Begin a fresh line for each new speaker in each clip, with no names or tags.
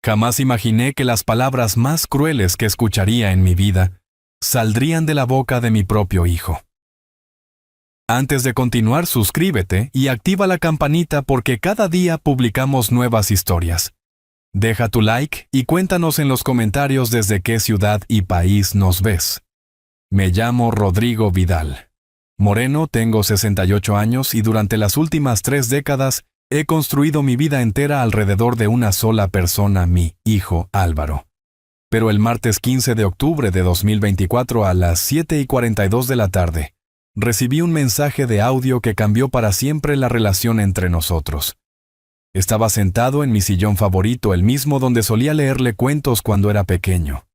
Jamás imaginé que las palabras más crueles que escucharía en mi vida saldrían de la boca de mi propio hijo. Antes de continuar, suscríbete y activa la campanita porque cada día publicamos nuevas historias. Deja tu like y cuéntanos en los comentarios desde qué ciudad y país nos ves. Me llamo Rodrigo Vidal. Moreno, tengo 68 años y durante las últimas 3 décadas he construido mi vida entera alrededor de una sola persona, mi hijo Álvaro. Pero el martes 15 de octubre de 2024 a las 7:42 de la tarde, recibí un mensaje de audio que cambió para siempre la relación entre nosotros. Estaba sentado en mi sillón favorito, el mismo donde solía leerle cuentos cuando era pequeño.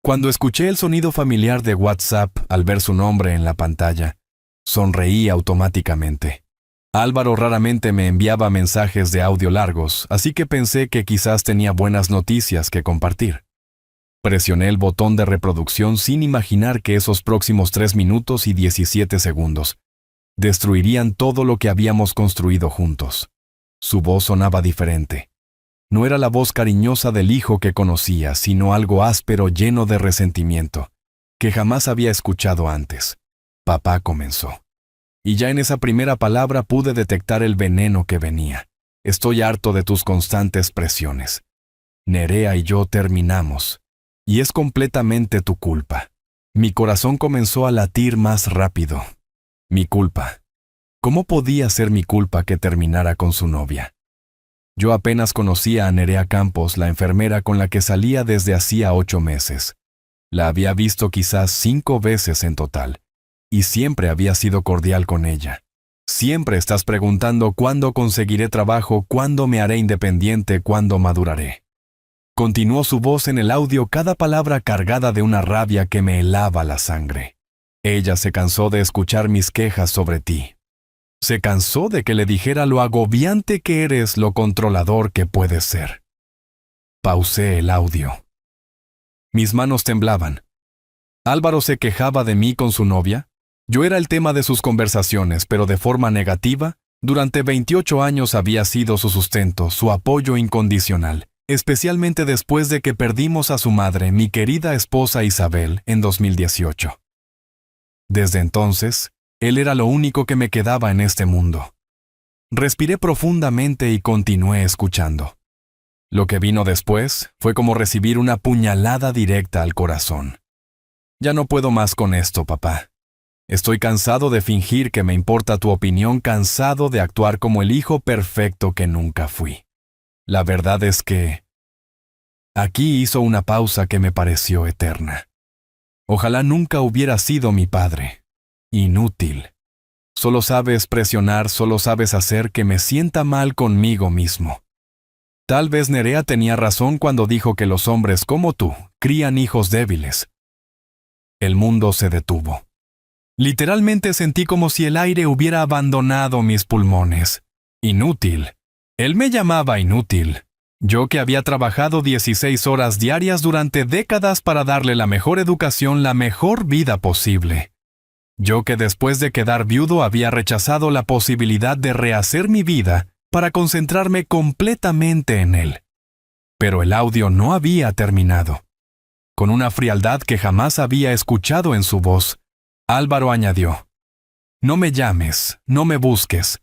Cuando escuché el sonido familiar de WhatsApp al ver su nombre en la pantalla, sonreí automáticamente. Álvaro raramente me enviaba mensajes de audio largos, así que pensé que quizás tenía buenas noticias que compartir. Presioné el botón de reproducción sin imaginar que esos próximos 3 minutos y 17 segundos destruirían todo lo que habíamos construido juntos. Su voz sonaba diferente. No era la voz cariñosa del hijo que conocía, sino algo áspero, lleno de resentimiento, que jamás había escuchado antes. Papá comenzó. Y ya en esa primera palabra pude detectar el veneno que venía. Estoy harto de tus constantes presiones. Nerea y yo terminamos. Y es completamente tu culpa. Mi corazón comenzó a latir más rápido. Mi culpa. ¿Cómo podía ser mi culpa que terminara con su novia? Yo apenas conocía a Nerea Campos, la enfermera con la que salía desde hacía 8 meses. La había visto quizás 5 veces en total. Y siempre había sido cordial con ella. Siempre estás preguntando cuándo conseguiré trabajo, cuándo me haré independiente, cuándo maduraré. Continuó su voz en el audio, cada palabra cargada de una rabia que me helaba la sangre. Ella se cansó de escuchar mis quejas sobre ti. Se cansó de que le dijera lo agobiante que eres, lo controlador que puedes ser. Pausé el audio. Mis manos temblaban. ¿Álvaro se quejaba de mí con su novia? Yo era el tema de sus conversaciones, pero de forma negativa. Durante 28 años había sido su sustento, su apoyo incondicional, especialmente después de que perdimos a su madre, mi querida esposa Isabel, en 2018. Desde entonces, él era lo único que me quedaba en este mundo. Respiré profundamente y continué escuchando. Lo que vino después fue como recibir una puñalada directa al corazón. Ya no puedo más con esto, papá. Estoy cansado de fingir que me importa tu opinión, cansado de actuar como el hijo perfecto que nunca fui. La verdad es que... Aquí hizo una pausa que me pareció eterna. Ojalá nunca hubiera sido mi padre. Inútil. Solo sabes presionar, solo sabes hacer que me sienta mal conmigo mismo. Tal vez Nerea tenía razón cuando dijo que los hombres como tú crían hijos débiles. El mundo se detuvo. Literalmente sentí como si el aire hubiera abandonado mis pulmones. Inútil. Él me llamaba inútil. Yo que había trabajado 16 horas diarias durante décadas para darle la mejor educación, la mejor vida posible. Yo que después de quedar viudo había rechazado la posibilidad de rehacer mi vida para concentrarme completamente en él. Pero el audio no había terminado. Con una frialdad que jamás había escuchado en su voz, Álvaro añadió: No me llames, no me busques.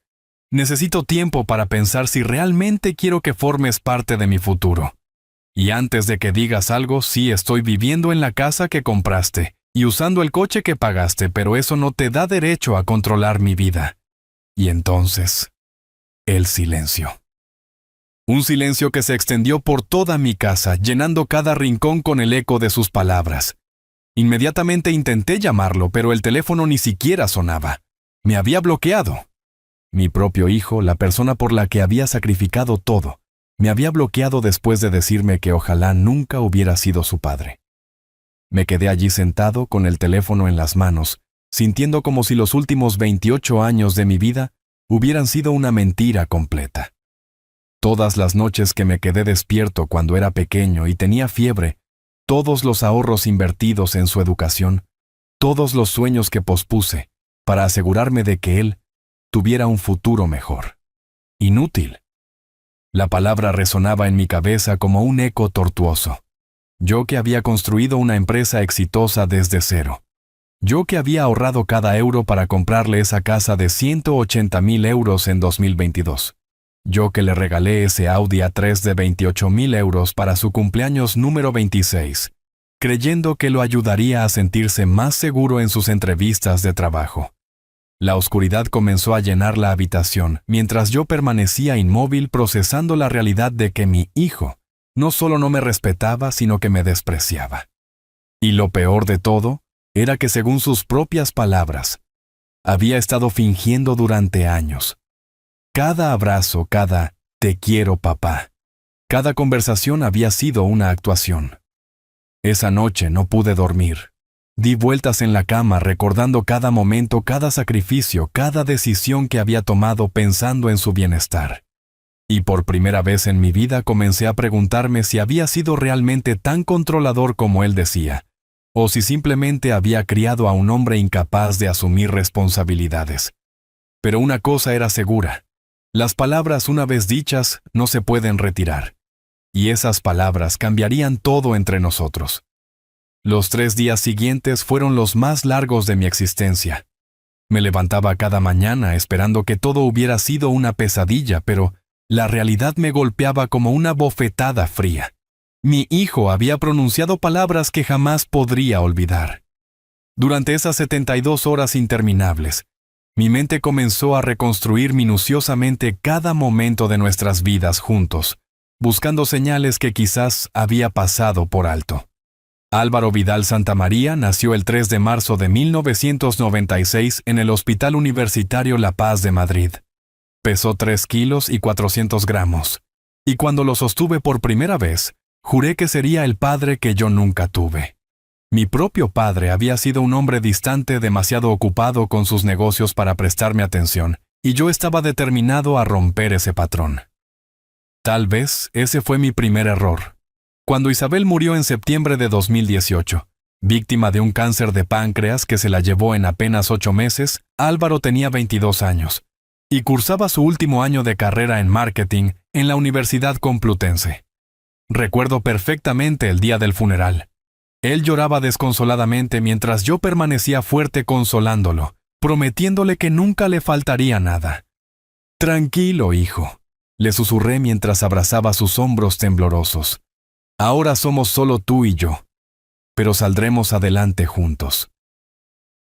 Necesito tiempo para pensar si realmente quiero que formes parte de mi futuro. Y antes de que digas algo, sí, estoy viviendo en la casa que compraste y usando el coche que pagaste, pero eso no te da derecho a controlar mi vida. Y entonces, el silencio. Un silencio que se extendió por toda mi casa, llenando cada rincón con el eco de sus palabras. Inmediatamente intenté llamarlo, pero el teléfono ni siquiera sonaba. Me había bloqueado. Mi propio hijo, la persona por la que había sacrificado todo, me había bloqueado después de decirme que ojalá nunca hubiera sido su padre. Me quedé allí sentado con el teléfono en las manos, sintiendo como si los últimos 28 años de mi vida hubieran sido una mentira completa. Todas las noches que me quedé despierto cuando era pequeño y tenía fiebre, todos los ahorros invertidos en su educación, todos los sueños que pospuse para asegurarme de que él tuviera un futuro mejor. Inútil. La palabra resonaba en mi cabeza como un eco tortuoso. Yo que había construido una empresa exitosa desde cero. Yo que había ahorrado cada euro para comprarle esa casa de 180,000 euros en 2022. Yo que le regalé ese Audi A3 de 28,000 euros para su cumpleaños número 26, creyendo que lo ayudaría a sentirse más seguro en sus entrevistas de trabajo. La oscuridad comenzó a llenar la habitación mientras yo permanecía inmóvil procesando la realidad de que mi hijo no solo no me respetaba, sino que me despreciaba. Y lo peor de todo era que, según sus propias palabras, había estado fingiendo durante años. Cada abrazo, cada "te quiero, papá", cada conversación había sido una actuación. Esa noche no pude dormir. Di vueltas en la cama recordando cada momento, cada sacrificio, cada decisión que había tomado pensando en su bienestar. Y por primera vez en mi vida comencé a preguntarme si había sido realmente tan controlador como él decía, o si simplemente había criado a un hombre incapaz de asumir responsabilidades. Pero una cosa era segura: las palabras, una vez dichas, no se pueden retirar. Y esas palabras cambiarían todo entre nosotros. Los 3 días siguientes fueron los más largos de mi existencia. Me levantaba cada mañana esperando que todo hubiera sido una pesadilla, pero la realidad me golpeaba como una bofetada fría. Mi hijo había pronunciado palabras que jamás podría olvidar. Durante esas 72 horas interminables, mi mente comenzó a reconstruir minuciosamente cada momento de nuestras vidas juntos, buscando señales que quizás había pasado por alto. Álvaro Vidal Santamaría nació el 3 de marzo de 1996 en el Hospital Universitario La Paz de Madrid. Pesó 3 kilos y 400 gramos, y cuando lo sostuve por primera vez, juré que sería el padre que yo nunca tuve. Mi propio padre había sido un hombre distante, demasiado ocupado con sus negocios para prestarme atención, y yo estaba determinado a romper ese patrón. Tal vez ese fue mi primer error. Cuando Isabel murió en septiembre de 2018, víctima de un cáncer de páncreas que se la llevó en apenas 8 meses, Álvaro tenía 22 años y cursaba su último año de carrera en marketing en la Universidad Complutense. Recuerdo perfectamente el día del funeral. Él lloraba desconsoladamente mientras yo permanecía fuerte consolándolo, prometiéndole que nunca le faltaría nada. «Tranquilo, hijo», le susurré mientras abrazaba sus hombros temblorosos. «Ahora somos solo tú y yo, pero saldremos adelante juntos».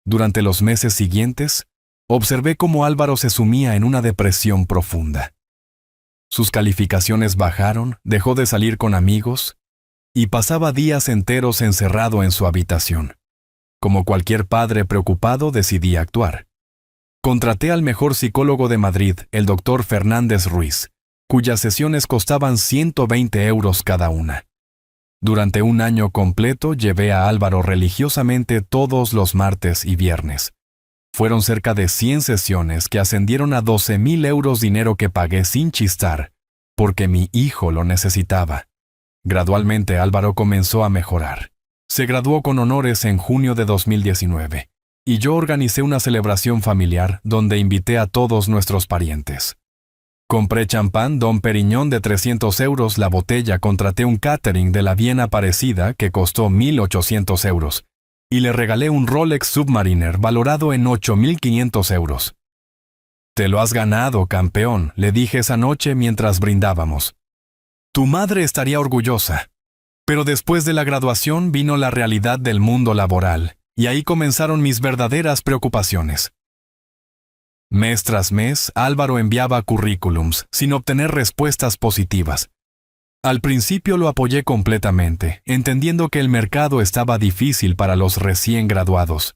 Durante los meses siguientes, observé cómo Álvaro se sumía en una depresión profunda. Sus calificaciones bajaron, dejó de salir con amigos y pasaba días enteros encerrado en su habitación. Como cualquier padre preocupado, decidí actuar. Contraté al mejor psicólogo de Madrid, el Dr. Fernández Ruiz, cuyas sesiones costaban 120 euros cada una. Durante un año completo llevé a Álvaro religiosamente todos los martes y viernes. Fueron cerca de 100 sesiones que ascendieron a 12,000 euros, dinero que pagué sin chistar, porque mi hijo lo necesitaba. Gradualmente Álvaro comenzó a mejorar. Se graduó con honores en junio de 2019, y yo organicé una celebración familiar donde invité a todos nuestros parientes. Compré champán Dom Perignon de 300 euros la botella, contraté un catering de la bien aparecida que costó 1,800 euros, y le regalé un Rolex Submariner valorado en 8,500 euros. «Te lo has ganado, campeón», le dije esa noche mientras brindábamos. «Tu madre estaría orgullosa». Pero después de la graduación vino la realidad del mundo laboral, y ahí comenzaron mis verdaderas preocupaciones. Mes tras mes, Álvaro enviaba currículums sin obtener respuestas positivas. Al principio lo apoyé completamente, entendiendo que el mercado estaba difícil para los recién graduados.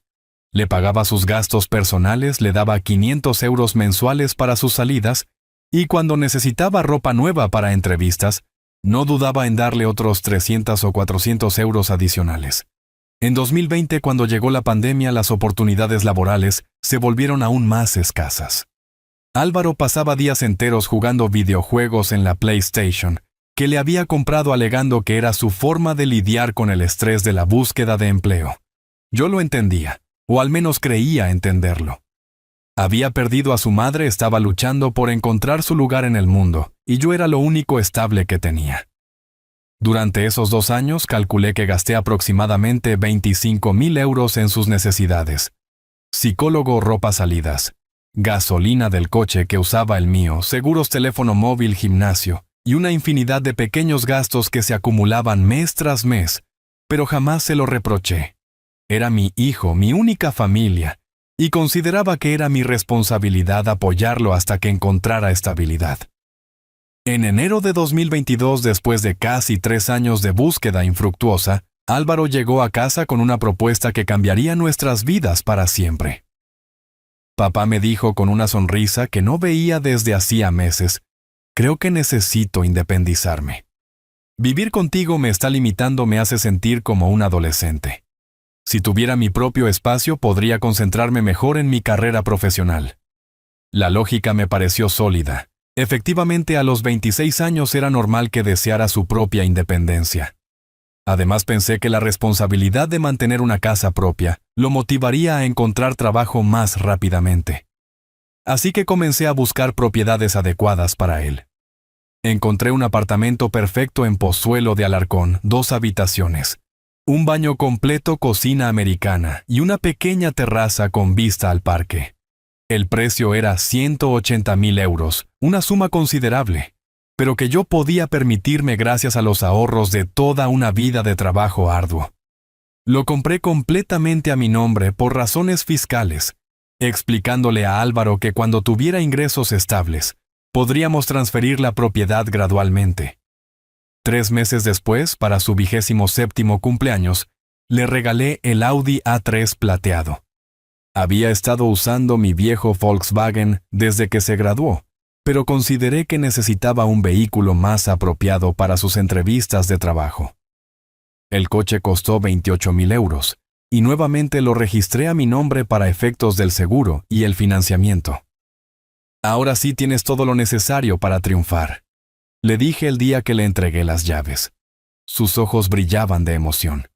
Le pagaba sus gastos personales, le daba 500 euros mensuales para sus salidas, y cuando necesitaba ropa nueva para entrevistas, no dudaba en darle otros 300 o 400 euros adicionales. En 2020, cuando llegó la pandemia, las oportunidades laborales se volvieron aún más escasas. Álvaro pasaba días enteros jugando videojuegos en la PlayStation, que le había comprado alegando que era su forma de lidiar con el estrés de la búsqueda de empleo. Yo lo entendía, o al menos creía entenderlo. Había perdido a su madre, estaba luchando por encontrar su lugar en el mundo, y yo era lo único estable que tenía. Durante esos 2 años calculé que gasté aproximadamente 25,000 euros en sus necesidades. Psicólogo, ropa, salidas, gasolina del coche que usaba el mío, seguros, teléfono móvil, gimnasio, y una infinidad de pequeños gastos que se acumulaban mes tras mes, pero jamás se lo reproché. Era mi hijo, mi única familia, y consideraba que era mi responsabilidad apoyarlo hasta que encontrara estabilidad. En enero de 2022, después de casi 3 años de búsqueda infructuosa, Álvaro llegó a casa con una propuesta que cambiaría nuestras vidas para siempre. Papá me dijo con una sonrisa que no veía desde hacía meses: creo que necesito independizarme. Vivir contigo me está limitando, me hace sentir como un adolescente. Si tuviera mi propio espacio, podría concentrarme mejor en mi carrera profesional. La lógica me pareció sólida. Efectivamente, a los 26 años era normal que deseara su propia independencia. Además, pensé que la responsabilidad de mantener una casa propia lo motivaría a encontrar trabajo más rápidamente. Así que comencé a buscar propiedades adecuadas para él. Encontré un apartamento perfecto en Pozuelo de Alarcón, 2 habitaciones, un baño completo, cocina americana y una pequeña terraza con vista al parque. El precio era 180,000 euros, una suma considerable, pero que yo podía permitirme gracias a los ahorros de toda una vida de trabajo arduo. Lo compré completamente a mi nombre por razones fiscales, explicándole a Álvaro que cuando tuviera ingresos estables, podríamos transferir la propiedad gradualmente. 3 meses después, para su 27º cumpleaños, le regalé el Audi A3 plateado. Había estado usando mi viejo Volkswagen desde que se graduó, pero consideré que necesitaba un vehículo más apropiado para sus entrevistas de trabajo. El coche costó 28,000 euros, y nuevamente lo registré a mi nombre para efectos del seguro y el financiamiento. Ahora sí tienes todo lo necesario para triunfar, le dije el día que le entregué las llaves. Sus ojos brillaban de emoción.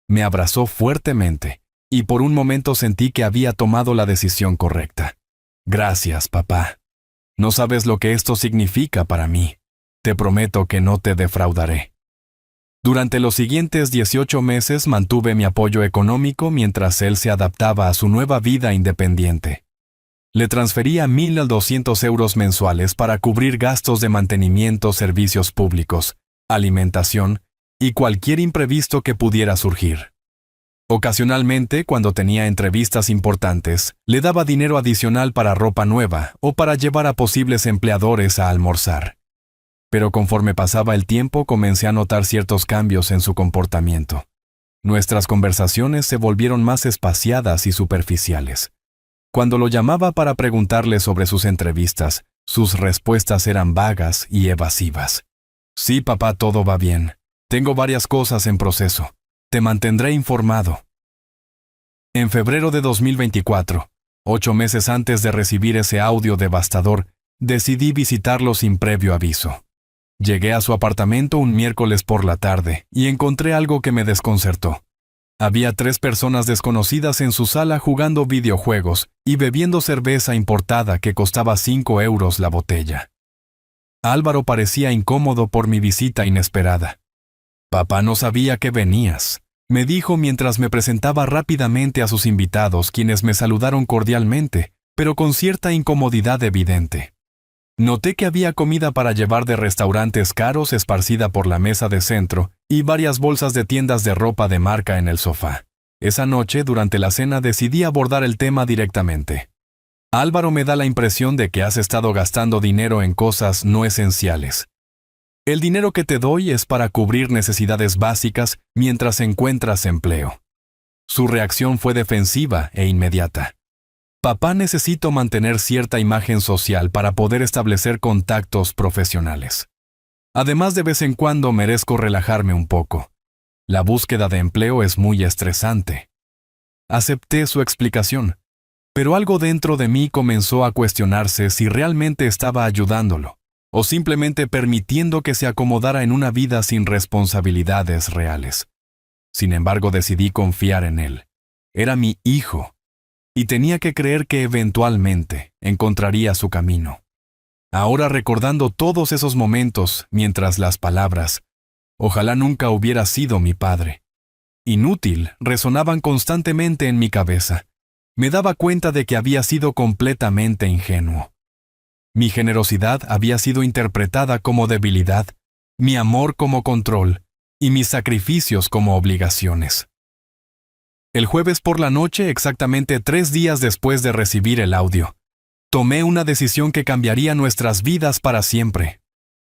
Me abrazó fuertemente, y por un momento sentí que había tomado la decisión correcta. Gracias, papá. No sabes lo que esto significa para mí. Te prometo que no te defraudaré. Durante los siguientes 18 meses mantuve mi apoyo económico mientras él se adaptaba a su nueva vida independiente. Le transfería 1,200 euros mensuales para cubrir gastos de mantenimiento, servicios públicos, alimentación y cualquier imprevisto que pudiera surgir. Ocasionalmente, cuando tenía entrevistas importantes, le daba dinero adicional para ropa nueva o para llevar a posibles empleadores a almorzar. Pero conforme pasaba el tiempo, comencé a notar ciertos cambios en su comportamiento. Nuestras conversaciones se volvieron más espaciadas y superficiales. Cuando lo llamaba para preguntarle sobre sus entrevistas, sus respuestas eran vagas y evasivas. Sí, papá, todo va bien. Tengo varias cosas en proceso. Te mantendré informado. En febrero de 2024, 8 meses antes de recibir ese audio devastador, decidí visitarlo sin previo aviso. Llegué a su apartamento un miércoles por la tarde y encontré algo que me desconcertó. Había 3 personas desconocidas en su sala jugando videojuegos y bebiendo cerveza importada que costaba 5 euros la botella. Álvaro parecía incómodo por mi visita inesperada. «Papá no sabía que venías», me dijo mientras me presentaba rápidamente a sus invitados, quienes me saludaron cordialmente, pero con cierta incomodidad evidente. Noté que había comida para llevar de restaurantes caros esparcida por la mesa de centro y varias bolsas de tiendas de ropa de marca en el sofá. Esa noche, durante la cena, decidí abordar el tema directamente. Álvaro, me da la impresión de que has estado gastando dinero en cosas no esenciales. El dinero que te doy es para cubrir necesidades básicas mientras encuentras empleo. Su reacción fue defensiva e inmediata. Papá, necesito mantener cierta imagen social para poder establecer contactos profesionales. Además, de vez en cuando merezco relajarme un poco. La búsqueda de empleo es muy estresante. Acepté su explicación, pero algo dentro de mí comenzó a cuestionarse si realmente estaba ayudándolo, o simplemente permitiendo que se acomodara en una vida sin responsabilidades reales. Sin embargo, decidí confiar en él. Era mi hijo. y tenía que creer que eventualmente encontraría su camino. Ahora recordando todos esos momentos, mientras las palabras, ojalá nunca hubiera sido mi padre, inútil, resonaban constantemente en mi cabeza, me daba cuenta de que había sido completamente ingenuo. Mi generosidad había sido interpretada como debilidad, mi amor como control y mis sacrificios como obligaciones. El jueves por la noche, exactamente 3 días después de recibir el audio, tomé una decisión que cambiaría nuestras vidas para siempre.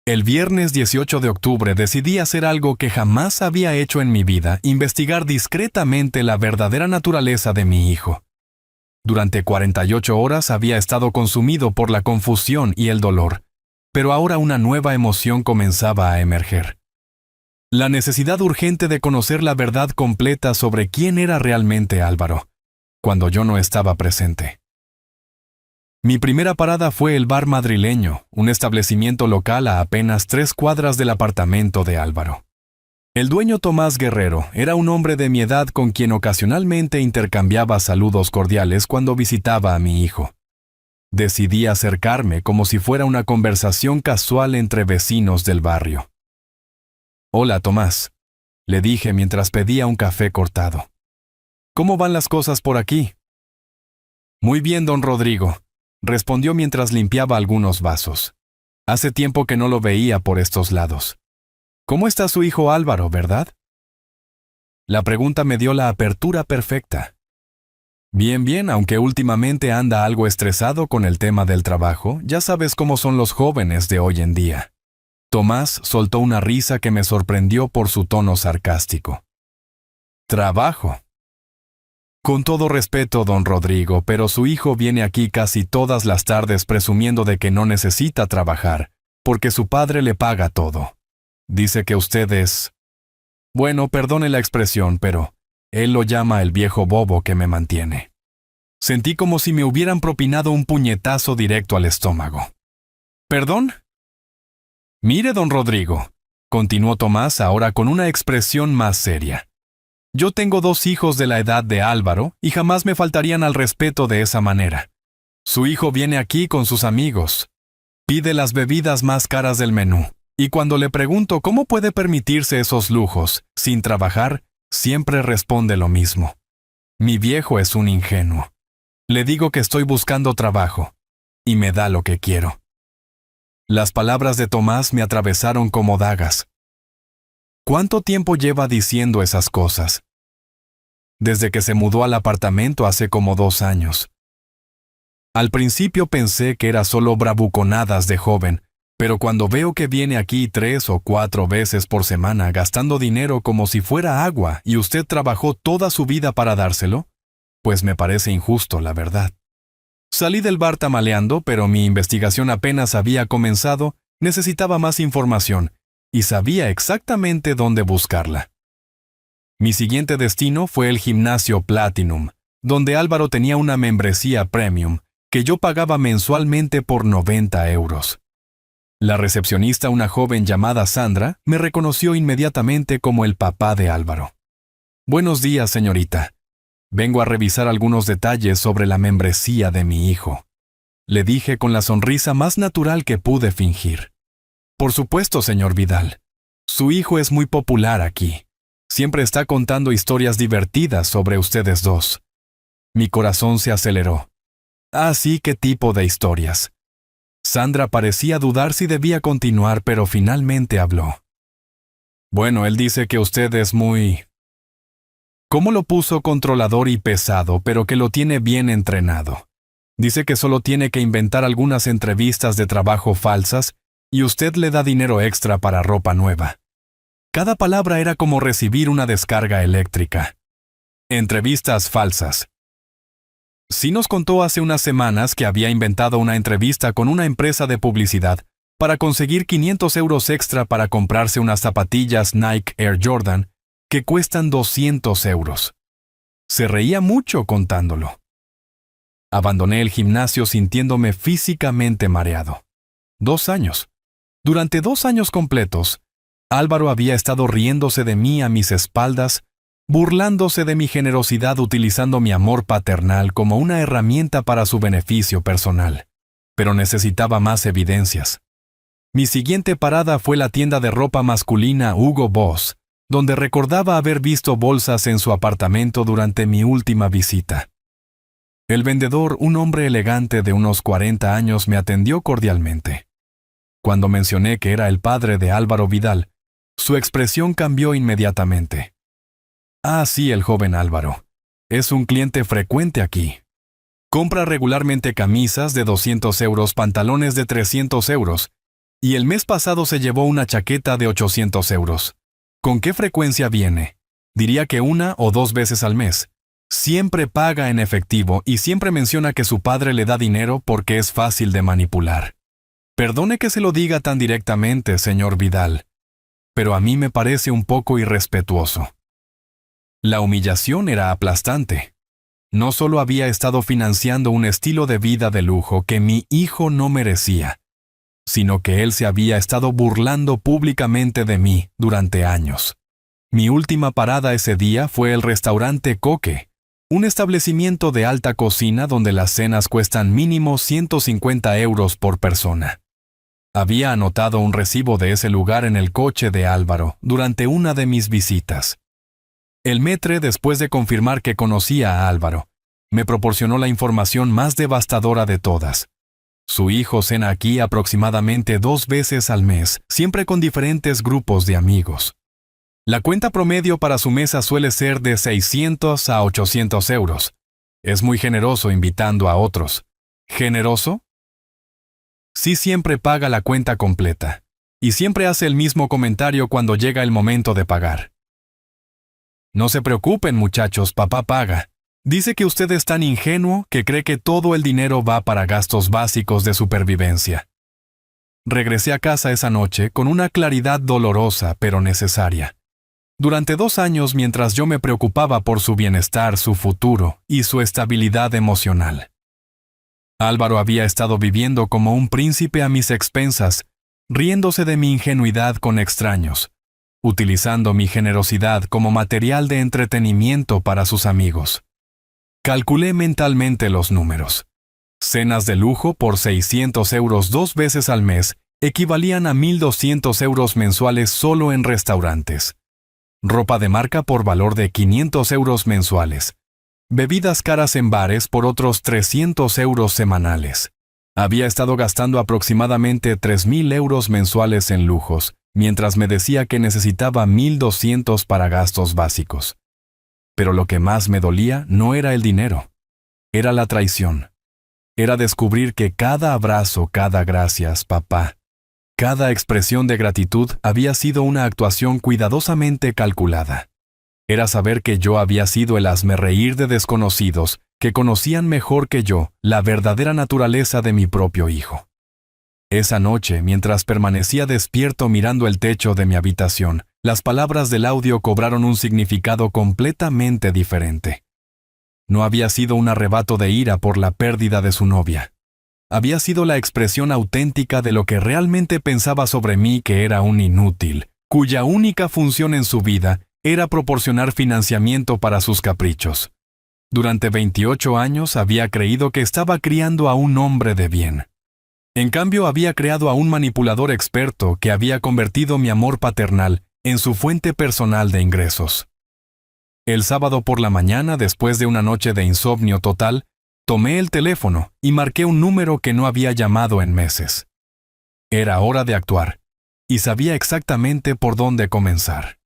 El viernes 18 de octubre decidí hacer algo que jamás había hecho en mi vida, investigar discretamente la verdadera naturaleza de mi hijo. Durante 48 horas había estado consumido por la confusión y el dolor, pero ahora una nueva emoción comenzaba a emerger. La necesidad urgente de conocer la verdad completa sobre quién era realmente Álvaro, cuando yo no estaba presente. Mi primera parada fue el bar madrileño, un establecimiento local a apenas 3 cuadras del apartamento de Álvaro. El dueño Tomás Guerrero era un hombre de mi edad con quien ocasionalmente intercambiaba saludos cordiales cuando visitaba a mi hijo. Decidí acercarme como si fuera una conversación casual entre vecinos del barrio. «Hola, Tomás», le dije mientras pedía un café cortado. «¿Cómo van las cosas por aquí?» «Muy bien, don Rodrigo», respondió mientras limpiaba algunos vasos. «Hace tiempo que no lo veía por estos lados. ¿Cómo está su hijo Álvaro, verdad?» La pregunta me dio la apertura perfecta. «Bien, bien, aunque últimamente anda algo estresado con el tema del trabajo, ya sabes cómo son los jóvenes de hoy en día». Tomás soltó una risa que me sorprendió por su tono sarcástico. «¿Trabajo?» «Con todo respeto, don Rodrigo, pero su hijo viene aquí casi todas las tardes presumiendo de que no necesita trabajar, porque su padre le paga todo. Dice que usted es... Bueno, perdone la expresión, pero él lo llama el viejo bobo que me mantiene». Sentí como si me hubieran propinado un puñetazo directo al estómago. ¿Perdón? «Mire, don Rodrigo», continuó Tomás ahora con una expresión más seria. «Yo tengo 2 hijos de la edad de Álvaro y jamás me faltarían al respeto de esa manera. Su hijo viene aquí con sus amigos, pide las bebidas más caras del menú, y cuando le pregunto cómo puede permitirse esos lujos sin trabajar, siempre responde lo mismo. Mi viejo es un ingenuo. Le digo que estoy buscando trabajo, y me da lo que quiero». Las palabras de Tomás me atravesaron como dagas. ¿Cuánto tiempo lleva diciendo esas cosas? Desde que se mudó al apartamento hace como 2 años. Al principio pensé que era solo bravuconadas de joven, pero cuando veo que viene aquí 3 o 4 veces por semana gastando dinero como si fuera agua y usted trabajó toda su vida para dárselo, pues me parece injusto, la verdad. Salí del bar tamaleando, pero mi investigación apenas había comenzado, necesitaba más información, y sabía exactamente dónde buscarla. Mi siguiente destino fue el gimnasio Platinum, donde Álvaro tenía una membresía premium, que yo pagaba mensualmente por 90 euros. La recepcionista, una joven llamada Sandra, me reconoció inmediatamente como el papá de Álvaro. «Buenos días, señorita. Vengo a revisar algunos detalles sobre la membresía de mi hijo», le dije con la sonrisa más natural que pude fingir. «Por supuesto, señor Vidal. Su hijo es muy popular aquí. Siempre está contando historias divertidas sobre ustedes dos». Mi corazón se aceleró. «Ah, sí, ¿qué tipo de historias?». Sandra parecía dudar si debía continuar, pero finalmente habló. «Bueno, él dice que usted es muy... ¿Cómo lo puso? Controlador y pesado, pero que lo tiene bien entrenado. Dice que solo tiene que inventar algunas entrevistas de trabajo falsas y usted le da dinero extra para ropa nueva». Cada palabra era como recibir una descarga eléctrica. Entrevistas falsas. Sí nos contó hace unas semanas que había inventado una entrevista con una empresa de publicidad para conseguir 500 euros extra para comprarse unas zapatillas Nike Air Jordan que cuestan 200 euros. Se reía mucho contándolo. Abandoné el gimnasio sintiéndome físicamente mareado. 2 años. Durante 2 años completos, Álvaro había estado riéndose de mí a mis espaldas, burlándose de mi generosidad utilizando mi amor paternal como una herramienta para su beneficio personal. Pero necesitaba más evidencias. Mi siguiente parada fue la tienda de ropa masculina Hugo Boss, donde recordaba haber visto bolsas en su apartamento durante mi última visita. El vendedor, un hombre elegante de unos 40 años, me atendió cordialmente. Cuando mencioné que era el padre de Álvaro Vidal, su expresión cambió inmediatamente. Ah, sí, el joven Álvaro. Es un cliente frecuente aquí. Compra regularmente camisas de 200 euros, pantalones de 300 euros, y el mes pasado se llevó una chaqueta de 800 euros. ¿Con qué frecuencia viene? Diría que 1 o 2 veces al mes. Siempre paga en efectivo y siempre menciona que su padre le da dinero porque es fácil de manipular. Perdone que se lo diga tan directamente, señor Vidal, pero a mí me parece un poco irrespetuoso. La humillación era aplastante. No solo había estado financiando un estilo de vida de lujo que mi hijo no merecía, sino que él se había estado burlando públicamente de mí durante años. Mi última parada ese día fue el restaurante Coque, un establecimiento de alta cocina donde las cenas cuestan mínimo 150 euros por persona. Había anotado un recibo de ese lugar en el coche de Álvaro durante una de mis visitas. El maître, después de confirmar que conocía a Álvaro, me proporcionó la información más devastadora de todas. Su hijo cena aquí aproximadamente 2 veces al mes, siempre con diferentes grupos de amigos. La cuenta promedio para su mesa suele ser de 600 a 800 euros. Es muy generoso invitando a otros. ¿Generoso? Sí, siempre paga la cuenta completa. Y siempre hace el mismo comentario cuando llega el momento de pagar. No se preocupen, muchachos, papá paga. Dice que usted es tan ingenuo que cree que todo el dinero va para gastos básicos de supervivencia. Regresé a casa esa noche con una claridad dolorosa pero necesaria. Durante 2 años, mientras yo me preocupaba por su bienestar, su futuro y su estabilidad emocional, Álvaro había estado viviendo como un príncipe a mis expensas, riéndose de mi ingenuidad con extraños, utilizando mi generosidad como material de entretenimiento para sus amigos. Calculé mentalmente los números. Cenas de lujo por 600 euros 2 veces al mes equivalían a 1.200 euros mensuales solo en restaurantes. Ropa de marca por valor de 500 euros mensuales. Bebidas caras en bares por otros 300 euros semanales. Había estado gastando aproximadamente 3.000 euros mensuales en lujos, mientras me decía que necesitaba 1.200 para gastos básicos. Pero lo que más me dolía no era el dinero. Era la traición. Era descubrir que cada abrazo, cada gracias, papá, cada expresión de gratitud había sido una actuación cuidadosamente calculada. Era saber que yo había sido el hazmerreír de desconocidos que conocían mejor que yo la verdadera naturaleza de mi propio hijo. Esa noche, mientras permanecía despierto mirando el techo de mi habitación, las palabras del audio cobraron un significado completamente diferente. No había sido un arrebato de ira por la pérdida de su novia. Había sido la expresión auténtica de lo que realmente pensaba sobre mí, que era un inútil, cuya única función en su vida era proporcionar financiamiento para sus caprichos. Durante 28 años había creído que estaba criando a un hombre de bien. En cambio, había creado a un manipulador experto que había convertido mi amor paternal en su fuente personal de ingresos. El sábado por la mañana, después de una noche de insomnio total, tomé el teléfono y marqué un número que no había llamado en meses. Era hora de actuar, y sabía exactamente por dónde comenzar.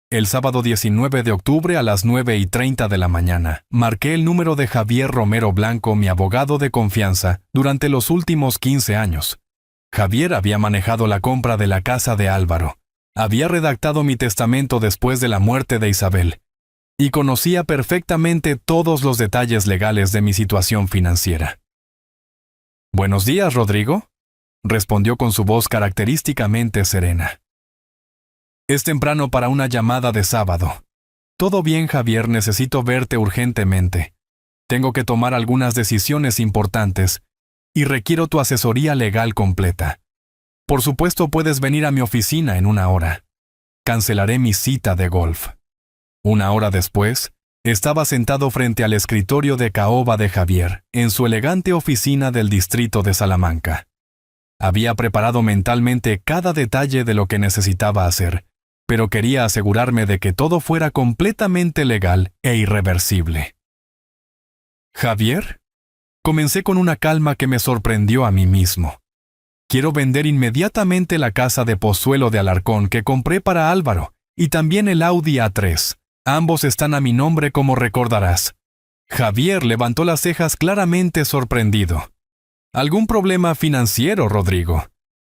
El sábado 19 de octubre a las 9:30 de la mañana, marqué el número de Javier Romero Blanco, mi abogado de confianza, durante los últimos 15 años. Javier había manejado la compra de la casa de Álvaro, había redactado mi testamento después de la muerte de Isabel, y conocía perfectamente todos los detalles legales de mi situación financiera. «Buenos días, Rodrigo», respondió con su voz característicamente serena. «Es temprano para una llamada de sábado. Todo bien, Javier, necesito verte urgentemente. Tengo que tomar algunas decisiones importantes y requiero tu asesoría legal completa. Por supuesto, puedes venir a mi oficina en 1 hora. Cancelaré mi cita de golf». Una hora después, estaba sentado frente al escritorio de caoba de Javier, en su elegante oficina del distrito de Salamanca. Había preparado mentalmente cada detalle de lo que necesitaba hacer, pero quería asegurarme de que todo fuera completamente legal e irreversible. «Javier», comencé con una calma que me sorprendió a mí mismo. «Quiero vender inmediatamente la casa de Pozuelo de Alarcón que compré para Álvaro, y también el Audi A3. Ambos están a mi nombre, como recordarás». Javier levantó las cejas claramente sorprendido. «¿Algún problema financiero, Rodrigo?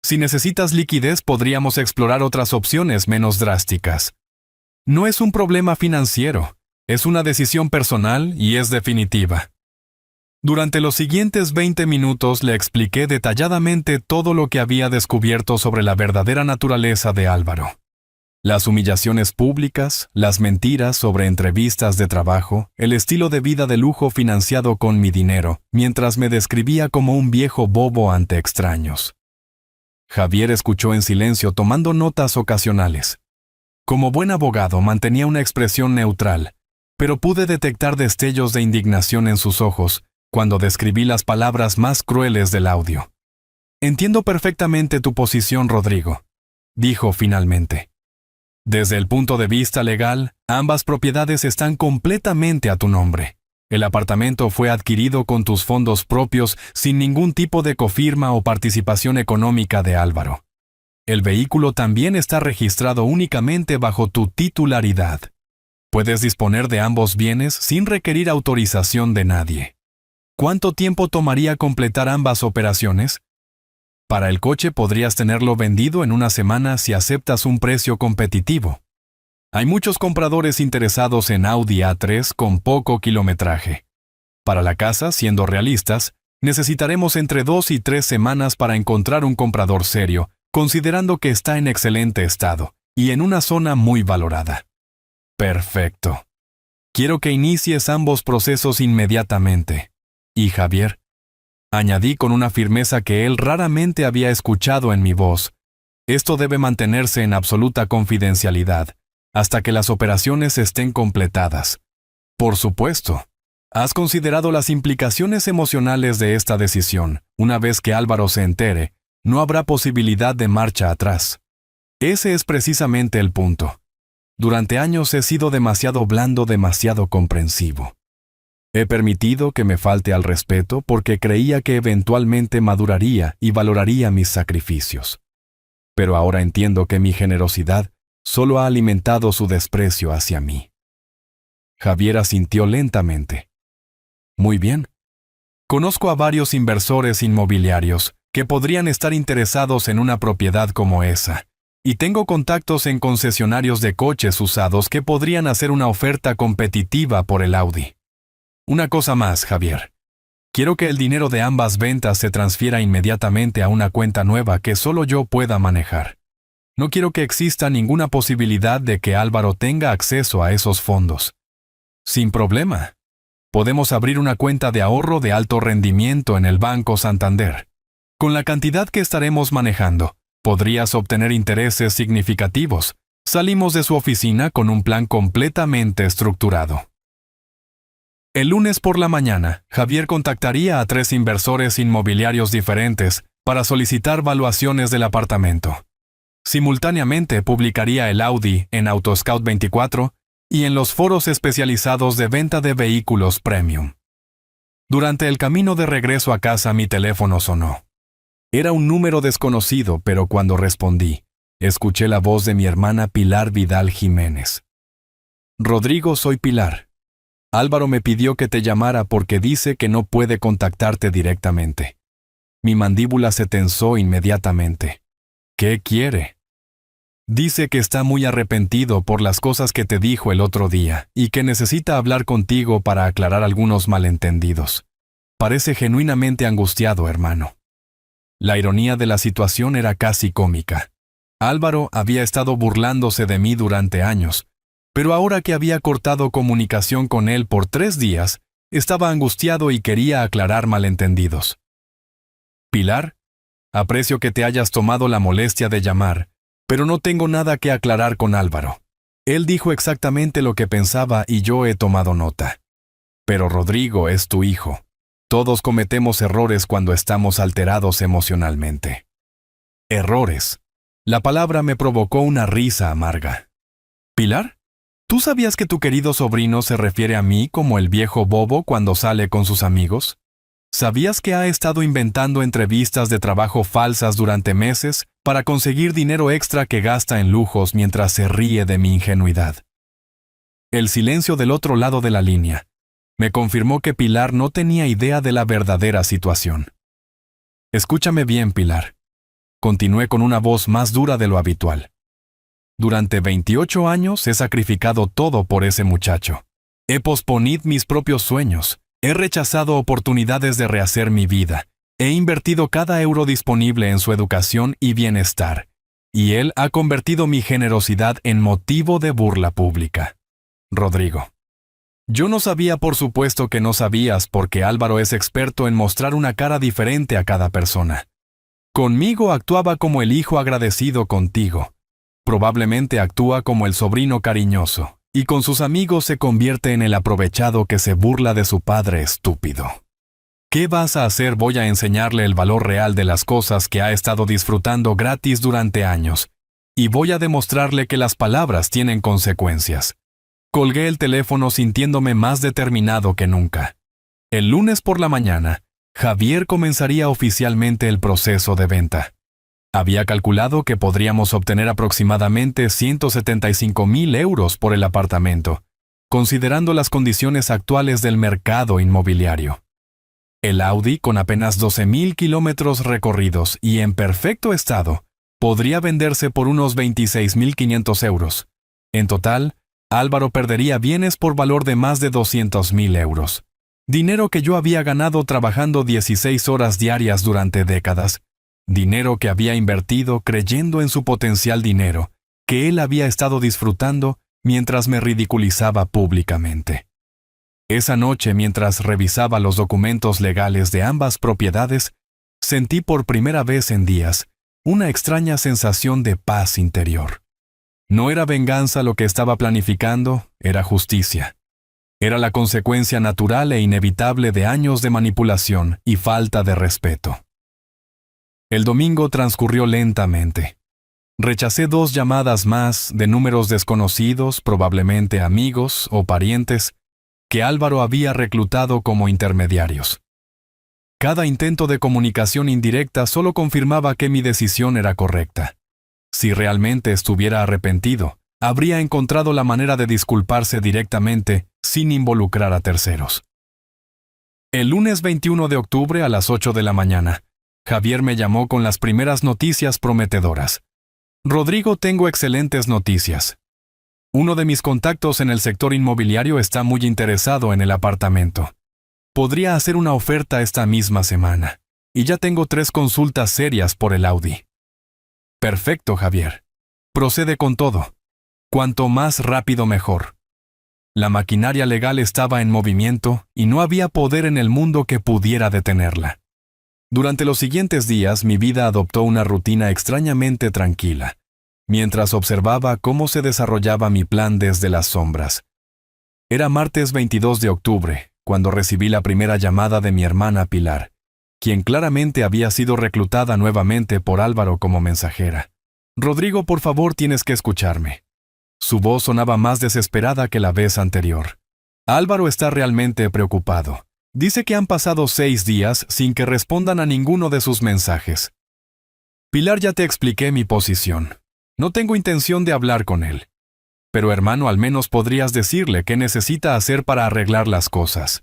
Si necesitas liquidez, podríamos explorar otras opciones menos drásticas». «No es un problema financiero. Es una decisión personal y es definitiva». Durante los siguientes 20 minutos le expliqué detalladamente todo lo que había descubierto sobre la verdadera naturaleza de Álvaro. Las humillaciones públicas, las mentiras sobre entrevistas de trabajo, el estilo de vida de lujo financiado con mi dinero, mientras me describía como un viejo bobo ante extraños. Javier escuchó en silencio, tomando notas ocasionales. Como buen abogado mantenía una expresión neutral, pero pude detectar destellos de indignación en sus ojos cuando describí las palabras más crueles del audio. «Entiendo perfectamente tu posición, Rodrigo», dijo finalmente. «Desde el punto de vista legal, ambas propiedades están completamente a tu nombre. El apartamento fue adquirido con tus fondos propios sin ningún tipo de cofirma o participación económica de Álvaro. El vehículo también está registrado únicamente bajo tu titularidad. Puedes disponer de ambos bienes sin requerir autorización de nadie. ¿Cuánto tiempo tomaría completar ambas operaciones? Para el coche podrías tenerlo vendido en una semana si aceptas un precio competitivo. Hay muchos compradores interesados en Audi A3 con poco kilometraje. Para la casa, siendo realistas, necesitaremos entre 2 y 3 semanas para encontrar un comprador serio, considerando que está en excelente estado y en una zona muy valorada». «Perfecto. Quiero que inicies ambos procesos inmediatamente. Y Javier», añadí con una firmeza que él raramente había escuchado en mi voz, «esto debe mantenerse en absoluta confidencialidad hasta que las operaciones estén completadas. Por supuesto, ¿has considerado las implicaciones emocionales de esta decisión? Una vez que Álvaro se entere, no habrá posibilidad de marcha atrás. Ese es precisamente el punto. Durante años he sido demasiado blando, demasiado comprensivo. He permitido que me falte al respeto porque creía que eventualmente maduraría y valoraría mis sacrificios. Pero ahora entiendo que mi generosidad solo ha alimentado su desprecio hacia mí». Javier asintió lentamente. «Muy bien. Conozco a varios inversores inmobiliarios que podrían estar interesados en una propiedad como esa, y tengo contactos en concesionarios de coches usados que podrían hacer una oferta competitiva por el Audi. Una cosa más, Javier. Quiero que el dinero de ambas ventas se transfiera inmediatamente a una cuenta nueva que solo yo pueda manejar. No quiero que exista ninguna posibilidad de que Álvaro tenga acceso a esos fondos. Sin problema. Podemos abrir una cuenta de ahorro de alto rendimiento en el Banco Santander. Con la cantidad que estaremos manejando, podrías obtener intereses significativos. Salimos de su oficina con un plan completamente estructurado». El lunes por la mañana, Javier contactaría a 3 inversores inmobiliarios diferentes para solicitar valuaciones del apartamento. Simultáneamente publicaría el Audi en Autoscout 24 y en los foros especializados de venta de vehículos premium. Durante el camino de regreso a casa mi teléfono sonó. Era un número desconocido, pero cuando respondí, escuché la voz de mi hermana Pilar Vidal Jiménez. «Rodrigo, soy Pilar. Álvaro me pidió que te llamara porque dice que no puede contactarte directamente». Mi mandíbula se tensó inmediatamente. «¿Qué quiere?» «Dice que está muy arrepentido por las cosas que te dijo el otro día y que necesita hablar contigo para aclarar algunos malentendidos. Parece genuinamente angustiado, hermano». La ironía de la situación era casi cómica. Álvaro había estado burlándose de mí durante años, pero ahora que había cortado comunicación con él por 3 días, estaba angustiado y quería aclarar malentendidos. «Pilar, aprecio que te hayas tomado la molestia de llamar, pero no tengo nada que aclarar con Álvaro. Él dijo exactamente lo que pensaba y yo he tomado nota. Pero Rodrigo es tu hijo. Todos cometemos errores cuando estamos alterados emocionalmente. Errores. La palabra me provocó una risa amarga. ¿Pilar? ¿Tú sabías que tu querido sobrino se refiere a mí como el viejo bobo cuando sale con sus amigos? ¿Sabías que ha estado inventando entrevistas de trabajo falsas durante meses para conseguir dinero extra que gasta en lujos mientras se ríe de mi ingenuidad? El silencio del otro lado de la línea me confirmó que Pilar no tenía idea de la verdadera situación. Escúchame bien, Pilar. Continué con una voz más dura de lo habitual. Durante 28 años he sacrificado todo por ese muchacho. He posponido mis propios sueños. He rechazado oportunidades de rehacer mi vida. He invertido cada euro disponible en su educación y bienestar. Y él ha convertido mi generosidad en motivo de burla pública. Rodrigo. Yo no sabía, por supuesto que no sabías, porque Álvaro es experto en mostrar una cara diferente a cada persona. Conmigo actuaba como el hijo agradecido contigo. Probablemente actúa como el sobrino cariñoso, y con sus amigos se convierte en el aprovechado que se burla de su padre estúpido. ¿Qué vas a hacer? Voy a enseñarle el valor real de las cosas que ha estado disfrutando gratis durante años, y voy a demostrarle que las palabras tienen consecuencias. Colgué el teléfono sintiéndome más determinado que nunca. El lunes por la mañana, Javier comenzaría oficialmente el proceso de venta. Había calculado que podríamos obtener aproximadamente 175.000 euros por el apartamento, considerando las condiciones actuales del mercado inmobiliario. El Audi, con apenas 12.000 kilómetros recorridos y en perfecto estado, podría venderse por unos 26.500 euros. En total, Álvaro perdería bienes por valor de más de 200.000 euros. Dinero que yo había ganado trabajando 16 horas diarias durante décadas. Dinero que había invertido creyendo en su potencial dinero, que él había estado disfrutando mientras me ridiculizaba públicamente. Esa noche, mientras revisaba los documentos legales de ambas propiedades, sentí por primera vez en días una extraña sensación de paz interior. No era venganza lo que estaba planificando, era justicia. Era la consecuencia natural e inevitable de años de manipulación y falta de respeto. El domingo transcurrió lentamente. Rechacé 2 llamadas más de números desconocidos, probablemente amigos o parientes, que Álvaro había reclutado como intermediarios. Cada intento de comunicación indirecta solo confirmaba que mi decisión era correcta. Si realmente estuviera arrepentido, habría encontrado la manera de disculparse directamente sin involucrar a terceros. El lunes 21 de octubre a las 8 de la mañana, Javier me llamó con las primeras noticias prometedoras. Rodrigo, tengo excelentes noticias. Uno de mis contactos en el sector inmobiliario está muy interesado en el apartamento. Podría hacer una oferta esta misma semana. Y ya tengo 3 consultas serias por el Audi. Perfecto, Javier. Procede con todo. Cuanto más rápido mejor. La maquinaria legal estaba en movimiento y no había poder en el mundo que pudiera detenerla. Durante los siguientes días mi vida adoptó una rutina extrañamente tranquila, mientras observaba cómo se desarrollaba mi plan desde las sombras. Era martes 22 de octubre, cuando recibí la primera llamada de mi hermana Pilar, quien claramente había sido reclutada nuevamente por Álvaro como mensajera. Rodrigo, por favor, tienes que escucharme. Su voz sonaba más desesperada que la vez anterior. Álvaro está realmente preocupado. Dice que han pasado 6 días sin que respondan a ninguno de sus mensajes. Pilar, ya te expliqué mi posición. No tengo intención de hablar con él. Pero hermano, al menos podrías decirle qué necesita hacer para arreglar las cosas.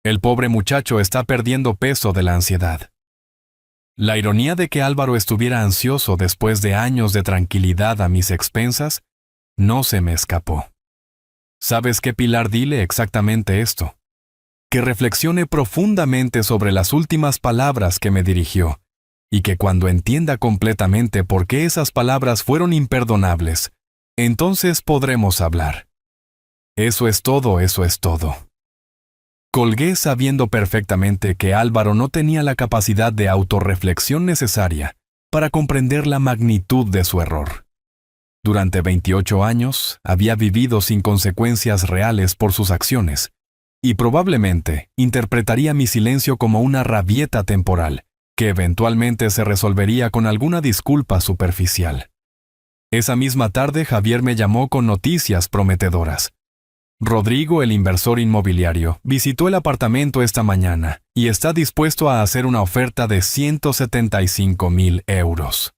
El pobre muchacho está perdiendo peso de la ansiedad. La ironía de que Álvaro estuviera ansioso después de años de tranquilidad a mis expensas no se me escapó. ¿Sabes qué, Pilar? Dile exactamente esto. Que reflexione profundamente sobre las últimas palabras que me dirigió, y que cuando entienda completamente por qué esas palabras fueron imperdonables, entonces podremos hablar. Eso es todo, eso es todo. Colgué sabiendo perfectamente que Álvaro no tenía la capacidad de autorreflexión necesaria para comprender la magnitud de su error. Durante 28 años, había vivido sin consecuencias reales por sus acciones, y probablemente interpretaría mi silencio como una rabieta temporal, que eventualmente se resolvería con alguna disculpa superficial. Esa misma tarde Javier me llamó con noticias prometedoras. Rodrigo, el inversor inmobiliario, visitó el apartamento esta mañana y está dispuesto a hacer una oferta de 175.000 euros.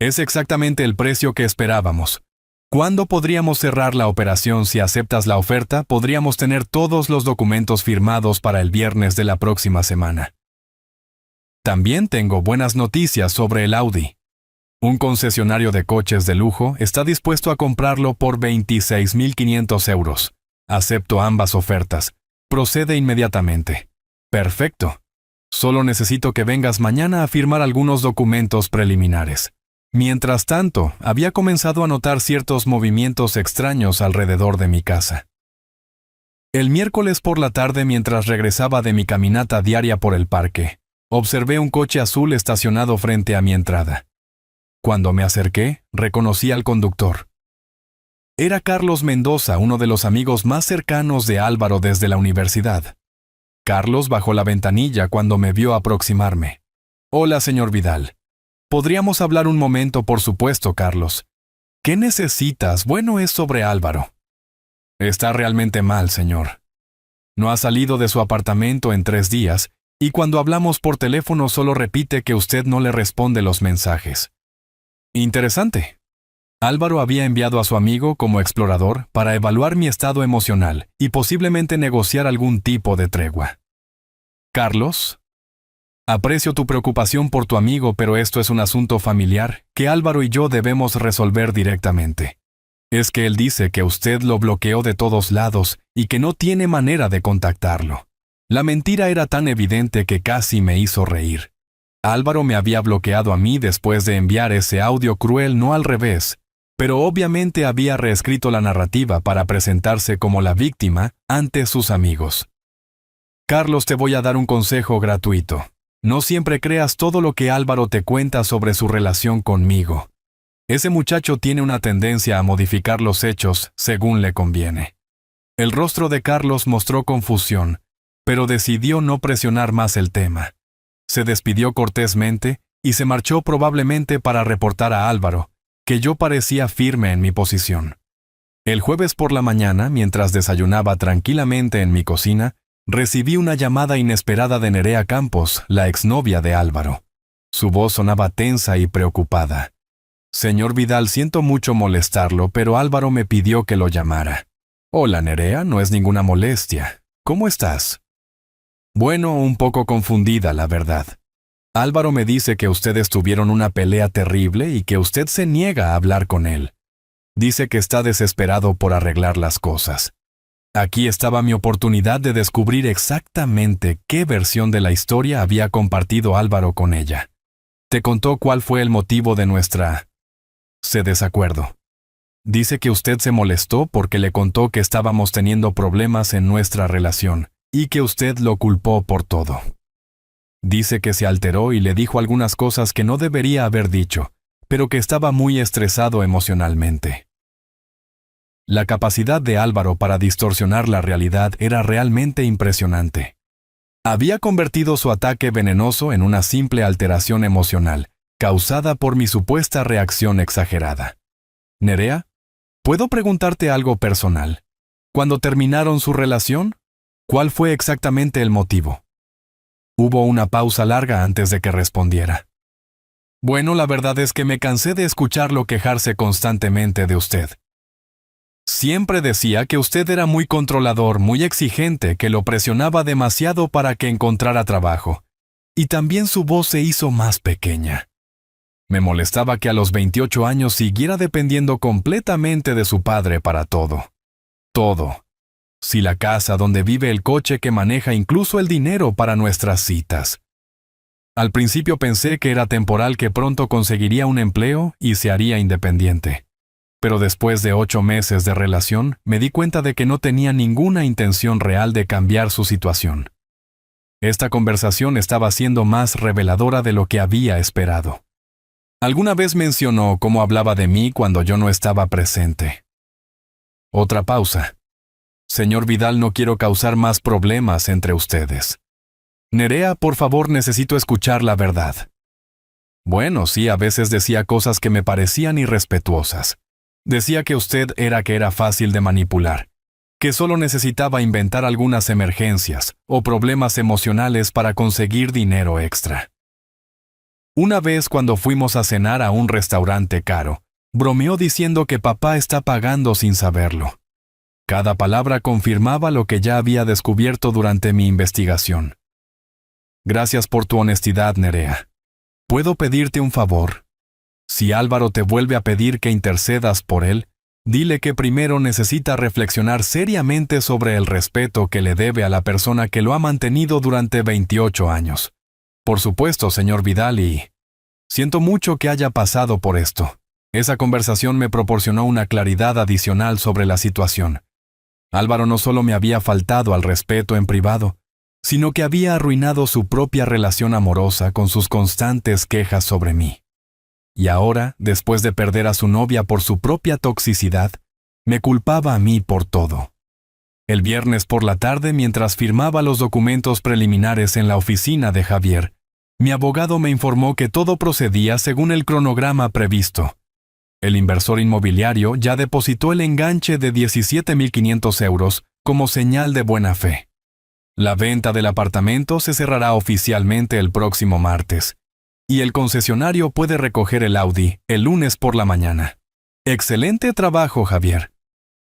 Es exactamente el precio que esperábamos. ¿Cuándo podríamos cerrar la operación? Si aceptas la oferta, podríamos tener todos los documentos firmados para el viernes de la próxima semana. También tengo buenas noticias sobre el Audi. Un concesionario de coches de lujo está dispuesto a comprarlo por 26.500 euros. Acepto ambas ofertas. Procede inmediatamente. Perfecto. Solo necesito que vengas mañana a firmar algunos documentos preliminares. Mientras tanto, había comenzado a notar ciertos movimientos extraños alrededor de mi casa. El miércoles por la tarde, mientras regresaba de mi caminata diaria por el parque, observé un coche azul estacionado frente a mi entrada. Cuando me acerqué, reconocí al conductor. Era Carlos Mendoza, uno de los amigos más cercanos de Álvaro desde la universidad. Carlos bajó la ventanilla cuando me vio aproximarme. «Hola, señor Vidal. Podríamos hablar un momento, por supuesto, Carlos. ¿Qué necesitas? Bueno, es sobre Álvaro». «Está realmente mal, señor. No ha salido de su apartamento en 3 días, y cuando hablamos por teléfono solo repite que usted no le responde los mensajes». Interesante. Álvaro había enviado a su amigo como explorador para evaluar mi estado emocional y posiblemente negociar algún tipo de tregua. Carlos, aprecio tu preocupación por tu amigo, pero esto es un asunto familiar que Álvaro y yo debemos resolver directamente. Es que él dice que usted lo bloqueó de todos lados y que no tiene manera de contactarlo. La mentira era tan evidente que casi me hizo reír. Álvaro me había bloqueado a mí después de enviar ese audio cruel, no al revés, pero obviamente había reescrito la narrativa para presentarse como la víctima ante sus amigos. Carlos, te voy a dar un consejo gratuito. No siempre creas todo lo que Álvaro te cuenta sobre su relación conmigo. Ese muchacho tiene una tendencia a modificar los hechos según le conviene. El rostro de Carlos mostró confusión, pero decidió no presionar más el tema. Se despidió cortésmente y se marchó probablemente para reportar a Álvaro que yo parecía firme en mi posición. El jueves por la mañana, mientras desayunaba tranquilamente en mi cocina, recibí una llamada inesperada de Nerea Campos, la exnovia de Álvaro. Su voz sonaba tensa y preocupada. «Señor Vidal, siento mucho molestarlo, pero Álvaro me pidió que lo llamara». «Hola, Nerea, no es ninguna molestia. ¿Cómo estás?» «Bueno, un poco confundida, la verdad. Álvaro me dice que ustedes tuvieron una pelea terrible y que usted se niega a hablar con él. Dice que está desesperado por arreglar las cosas. Aquí estaba mi oportunidad de descubrir exactamente qué versión de la historia había compartido Álvaro con ella. ¿Te contó cuál fue el motivo de nuestra desacuerdo? Dice que usted se molestó porque le contó que estábamos teniendo problemas en nuestra relación y que usted lo culpó por todo. Dice que se alteró y le dijo algunas cosas que no debería haber dicho, pero que estaba muy estresado emocionalmente». La capacidad de Álvaro para distorsionar la realidad era realmente impresionante. Había convertido su ataque venenoso en una simple alteración emocional, causada por mi supuesta reacción exagerada. «Nerea, ¿puedo preguntarte algo personal? ¿Cuándo terminaron su relación? ¿Cuál fue exactamente el motivo?» Hubo una pausa larga antes de que respondiera. «Bueno, la verdad es que me cansé de escucharlo quejarse constantemente de usted. Siempre decía que usted era muy controlador, muy exigente, que lo presionaba demasiado para que encontrara trabajo. Y también su voz se hizo más pequeña. Me molestaba que a los 28 años siguiera dependiendo completamente de su padre para todo. Todo. Si la casa donde vive, el coche que maneja, incluso el dinero para nuestras citas. Al principio pensé que era temporal, que pronto conseguiría un empleo y se haría independiente. Pero después de 8 meses de relación, me di cuenta de que no tenía ninguna intención real de cambiar su situación. Esta conversación estaba siendo más reveladora de lo que había esperado. Alguna vez mencionó cómo hablaba de mí cuando yo no estaba presente. Otra pausa. Señor Vidal, no quiero causar más problemas entre ustedes. Nerea, por favor, necesito escuchar la verdad. Bueno, sí, a veces decía cosas que me parecían irrespetuosas. Decía que usted era fácil de manipular, que solo necesitaba inventar algunas emergencias o problemas emocionales para conseguir dinero extra. Una vez cuando fuimos a cenar a un restaurante caro, bromeó diciendo que papá está pagando sin saberlo. Cada palabra confirmaba lo que ya había descubierto durante mi investigación. Gracias por tu honestidad, Nerea. ¿Puedo pedirte un favor? Si Álvaro te vuelve a pedir que intercedas por él, dile que primero necesita reflexionar seriamente sobre el respeto que le debe a la persona que lo ha mantenido durante 28 años. Por supuesto, señor Vidal, y siento mucho que haya pasado por esto. Esa conversación me proporcionó una claridad adicional sobre la situación. Álvaro no solo me había faltado al respeto en privado, sino que había arruinado su propia relación amorosa con sus constantes quejas sobre mí. Y ahora, después de perder a su novia por su propia toxicidad, me culpaba a mí por todo. El viernes por la tarde, mientras firmaba los documentos preliminares en la oficina de Javier, mi abogado me informó que todo procedía según el cronograma previsto. El inversor inmobiliario ya depositó el enganche de 17.500 euros como señal de buena fe. La venta del apartamento se cerrará oficialmente el próximo martes, y el concesionario puede recoger el Audi el lunes por la mañana. Excelente trabajo, Javier.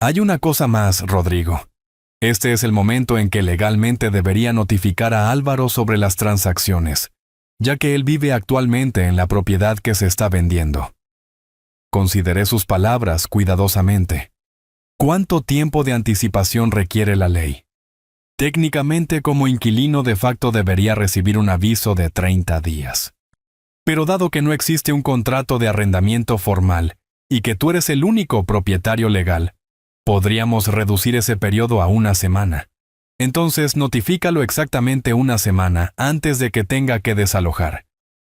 Hay una cosa más, Rodrigo. Este es el momento en que legalmente debería notificar a Álvaro sobre las transacciones, ya que él vive actualmente en la propiedad que se está vendiendo. Consideré sus palabras cuidadosamente. ¿Cuánto tiempo de anticipación requiere la ley? Técnicamente, como inquilino de facto debería recibir un aviso de 30 días. Pero dado que no existe un contrato de arrendamiento formal y que tú eres el único propietario legal, podríamos reducir ese periodo a una semana. Entonces, notifícalo exactamente una semana antes de que tenga que desalojar.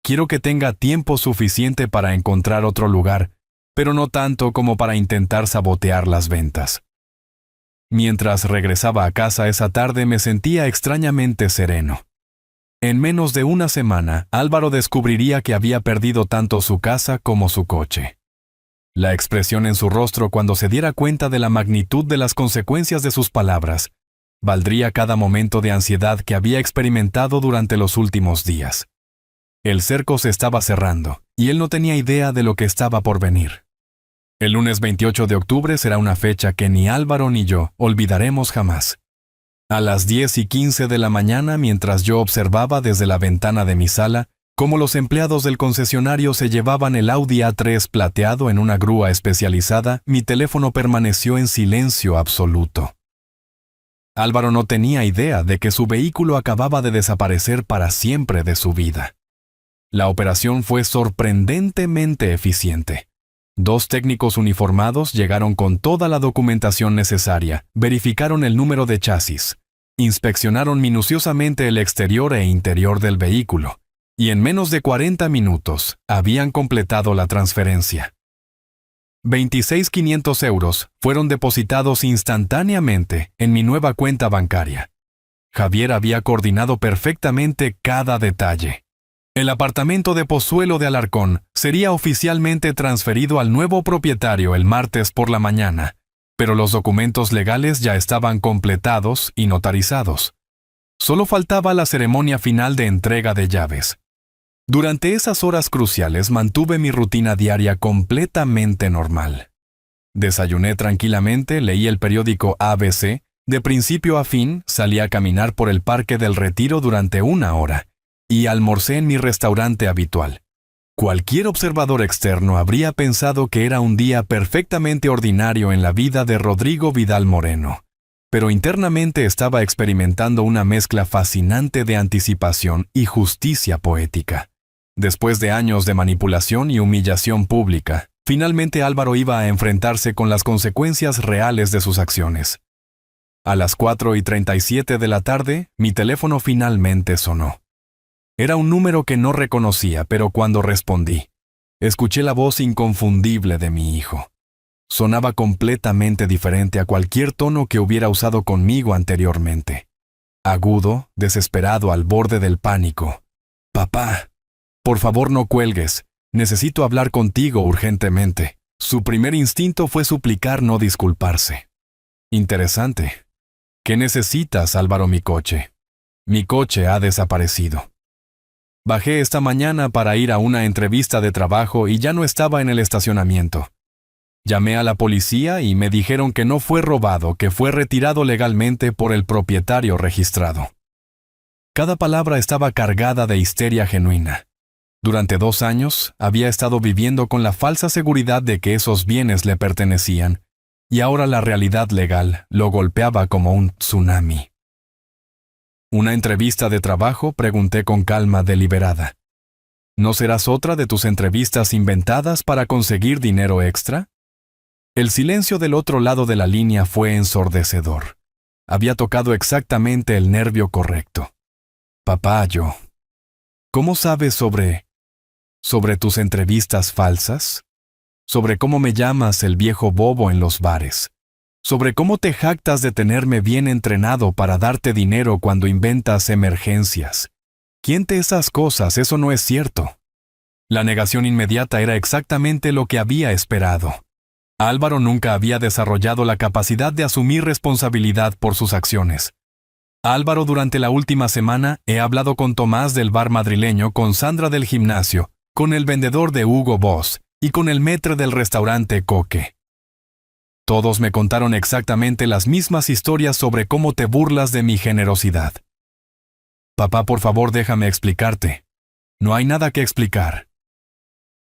Quiero que tenga tiempo suficiente para encontrar otro lugar, pero no tanto como para intentar sabotear las ventas. Mientras regresaba a casa esa tarde me sentía extrañamente sereno. En menos de una semana, Álvaro descubriría que había perdido tanto su casa como su coche. La expresión en su rostro cuando se diera cuenta de la magnitud de las consecuencias de sus palabras valdría cada momento de ansiedad que había experimentado durante los últimos días. El cerco se estaba cerrando, y él no tenía idea de lo que estaba por venir. El lunes 28 de octubre será una fecha que ni Álvaro ni yo olvidaremos jamás. A las 10:15 de la mañana, mientras yo observaba desde la ventana de mi sala cómo los empleados del concesionario se llevaban el Audi A3 plateado en una grúa especializada, mi teléfono permaneció en silencio absoluto. Álvaro no tenía idea de que su vehículo acababa de desaparecer para siempre de su vida. La operación fue sorprendentemente eficiente. 2 técnicos uniformados llegaron con toda la documentación necesaria, verificaron el número de chasis, inspeccionaron minuciosamente el exterior e interior del vehículo, y en menos de 40 minutos habían completado la transferencia. 26.500 euros fueron depositados instantáneamente en mi nueva cuenta bancaria. Javier había coordinado perfectamente cada detalle. El apartamento de Pozuelo de Alarcón sería oficialmente transferido al nuevo propietario el martes por la mañana, pero los documentos legales ya estaban completados y notarizados. Solo faltaba la ceremonia final de entrega de llaves. Durante esas horas cruciales mantuve mi rutina diaria completamente normal. Desayuné tranquilamente, leí el periódico ABC, de principio a fin salí a caminar por el Parque del Retiro durante 1 hora, y almorcé en mi restaurante habitual. Cualquier observador externo habría pensado que era un día perfectamente ordinario en la vida de Rodrigo Vidal Moreno, pero internamente estaba experimentando una mezcla fascinante de anticipación y justicia poética. Después de años de manipulación y humillación pública, finalmente Álvaro iba a enfrentarse con las consecuencias reales de sus acciones. A las 4:37 de la tarde, mi teléfono finalmente sonó. Era un número que no reconocía, pero cuando respondí, Escuché la voz inconfundible de mi hijo. Sonaba completamente diferente a cualquier tono que hubiera usado conmigo anteriormente. Agudo, desesperado, al borde del pánico. «Papá, por favor no cuelgues. Necesito hablar contigo urgentemente». Su primer instinto fue suplicar, no disculparse. Interesante. ¿Qué necesitas, Álvaro? Mi coche. Mi coche ha desaparecido. Bajé esta mañana para ir a una entrevista de trabajo y ya no estaba en el estacionamiento. Llamé a la policía y me dijeron que no fue robado, que fue retirado legalmente por el propietario registrado. Cada palabra estaba cargada de histeria genuina. Durante 2 años había estado viviendo con la falsa seguridad de que esos bienes le pertenecían, y ahora la realidad legal lo golpeaba como un tsunami. ¿Una entrevista de trabajo?, pregunté con calma deliberada. ¿No serás otra de tus entrevistas inventadas para conseguir dinero extra? El silencio del otro lado de la línea fue ensordecedor. Había tocado exactamente el nervio correcto. Papá, yo. ¿Cómo sabes sobre tus entrevistas falsas? Sobre cómo me llamas el viejo bobo en los bares. Sobre cómo te jactas de tenerme bien entrenado para darte dinero cuando inventas emergencias. Quiente esas cosas, eso no es cierto. La negación inmediata era exactamente lo que había esperado. Álvaro nunca había desarrollado la capacidad de asumir responsabilidad por sus acciones. Álvaro, durante la última semana he hablado con Tomás del bar madrileño, con Sandra del gimnasio, con el vendedor de Hugo Boss y con el maître del restaurante Coque. Todos me contaron exactamente las mismas historias sobre cómo te burlas de mi generosidad. Papá, por favor, déjame explicarte. No hay nada que explicar.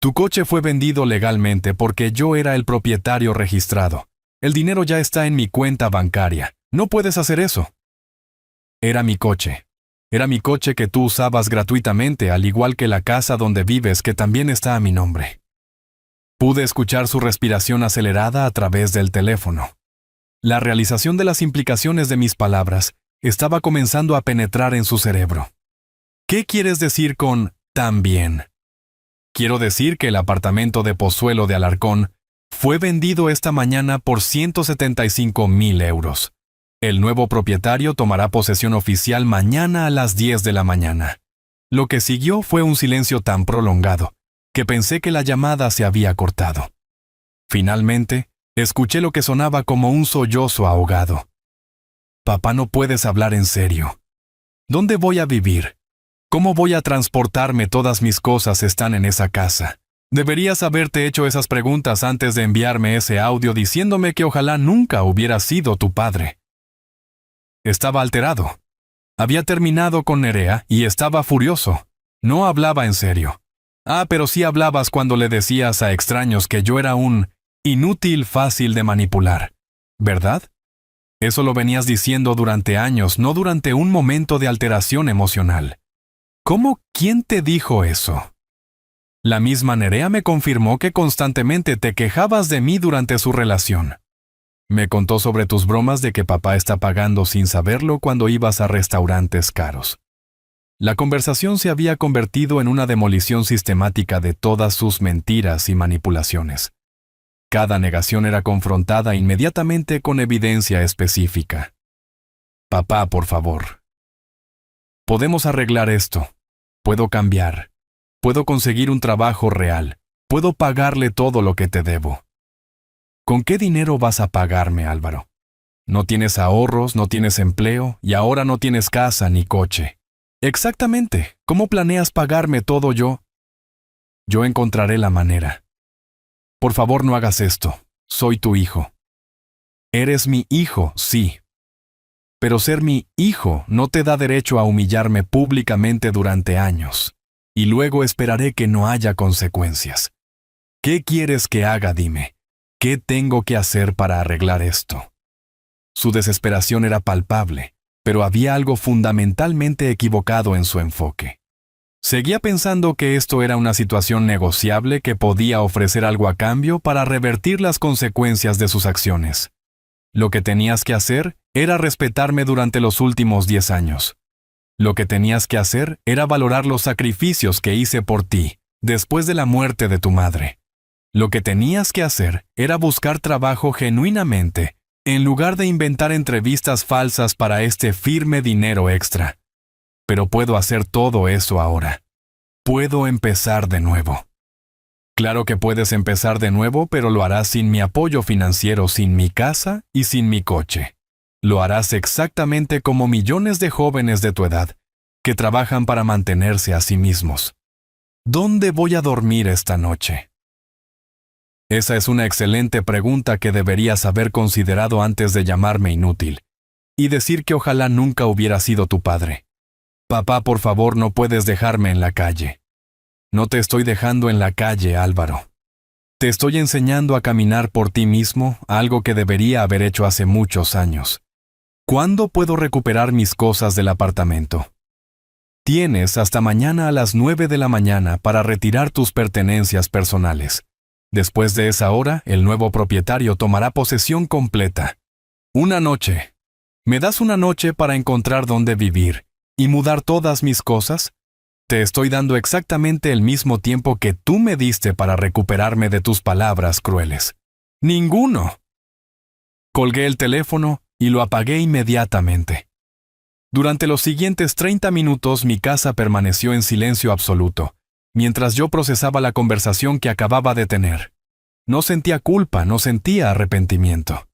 Tu coche fue vendido legalmente porque yo era el propietario registrado. El dinero ya está en mi cuenta bancaria. No puedes hacer eso. Era mi coche. Era mi coche que tú usabas gratuitamente, al igual que la casa donde vives, que también está a mi nombre. Pude escuchar su respiración acelerada a través del teléfono. La realización de las implicaciones de mis palabras estaba comenzando a penetrar en su cerebro. ¿Qué quieres decir con también? Quiero decir que el apartamento de Pozuelo de Alarcón fue vendido esta mañana por 175,000 euros. El nuevo propietario tomará posesión oficial mañana a las 10 de la mañana. Lo que siguió fue un silencio tan prolongado que pensé que la llamada se había cortado. Finalmente, escuché lo que sonaba como un sollozo ahogado. Papá, no puedes hablar en serio. ¿Dónde voy a vivir? ¿Cómo voy a transportarme? Todas mis cosas están en esa casa. Deberías haberte hecho esas preguntas antes de enviarme ese audio diciéndome que ojalá nunca hubiera sido tu padre. Estaba alterado. Había terminado con Nerea y estaba furioso. No hablaba en serio. Pero sí hablabas cuando le decías a extraños que yo era un inútil fácil de manipular, ¿verdad? Eso lo venías diciendo durante años, no durante un momento de alteración emocional. ¿Cómo? ¿Quién te dijo eso? La misma Nerea me confirmó que constantemente te quejabas de mí durante su relación. Me contó sobre tus bromas de que papá está pagando sin saberlo cuando ibas a restaurantes caros. La conversación se había convertido en una demolición sistemática de todas sus mentiras y manipulaciones. Cada negación era confrontada inmediatamente con evidencia específica. Papá, por favor. Podemos arreglar esto. Puedo cambiar. Puedo conseguir un trabajo real. Puedo pagarle todo lo que te debo. ¿Con qué dinero vas a pagarme, Álvaro? No tienes ahorros, no tienes empleo y ahora no tienes casa ni coche. Exactamente. ¿Cómo planeas pagarme todo yo? Yo encontraré la manera. Por favor, no hagas esto. Soy tu hijo. Eres mi hijo, sí. Pero ser mi hijo no te da derecho a humillarme públicamente durante años. Y luego esperaré que no haya consecuencias. ¿Qué quieres que haga? Dime. ¿Qué tengo que hacer para arreglar esto? Su desesperación era palpable, pero había algo fundamentalmente equivocado en su enfoque. Seguía pensando que esto era una situación negociable que podía ofrecer algo a cambio para revertir las consecuencias de sus acciones. Lo que tenías que hacer era respetarme durante los últimos 10 años. Lo que tenías que hacer era valorar los sacrificios que hice por ti, después de la muerte de tu madre. Lo que tenías que hacer era buscar trabajo genuinamente, en lugar de inventar entrevistas falsas para este firme dinero extra. Pero puedo hacer todo eso ahora. Puedo empezar de nuevo. Claro que puedes empezar de nuevo, pero lo harás sin mi apoyo financiero, sin mi casa y sin mi coche. Lo harás exactamente como millones de jóvenes de tu edad, que trabajan para mantenerse a sí mismos. ¿Dónde voy a dormir esta noche? Esa es una excelente pregunta que deberías haber considerado antes de llamarme inútil, y decir que ojalá nunca hubiera sido tu padre. Papá, por favor, no puedes dejarme en la calle. No te estoy dejando en la calle, Álvaro. Te estoy enseñando a caminar por ti mismo, algo que debería haber hecho hace muchos años. ¿Cuándo puedo recuperar mis cosas del apartamento? Tienes hasta mañana a las 9 de la mañana para retirar tus pertenencias personales. Después de esa hora, el nuevo propietario tomará posesión completa. Una noche. ¿Me das una noche para encontrar dónde vivir y mudar todas mis cosas? Te estoy dando exactamente el mismo tiempo que tú me diste para recuperarme de tus palabras crueles. ¡Ninguno! Colgué el teléfono y lo apagué inmediatamente. Durante los siguientes 30 minutos mi casa permaneció en silencio absoluto, mientras yo procesaba la conversación que acababa de tener. No sentía culpa, no sentía arrepentimiento.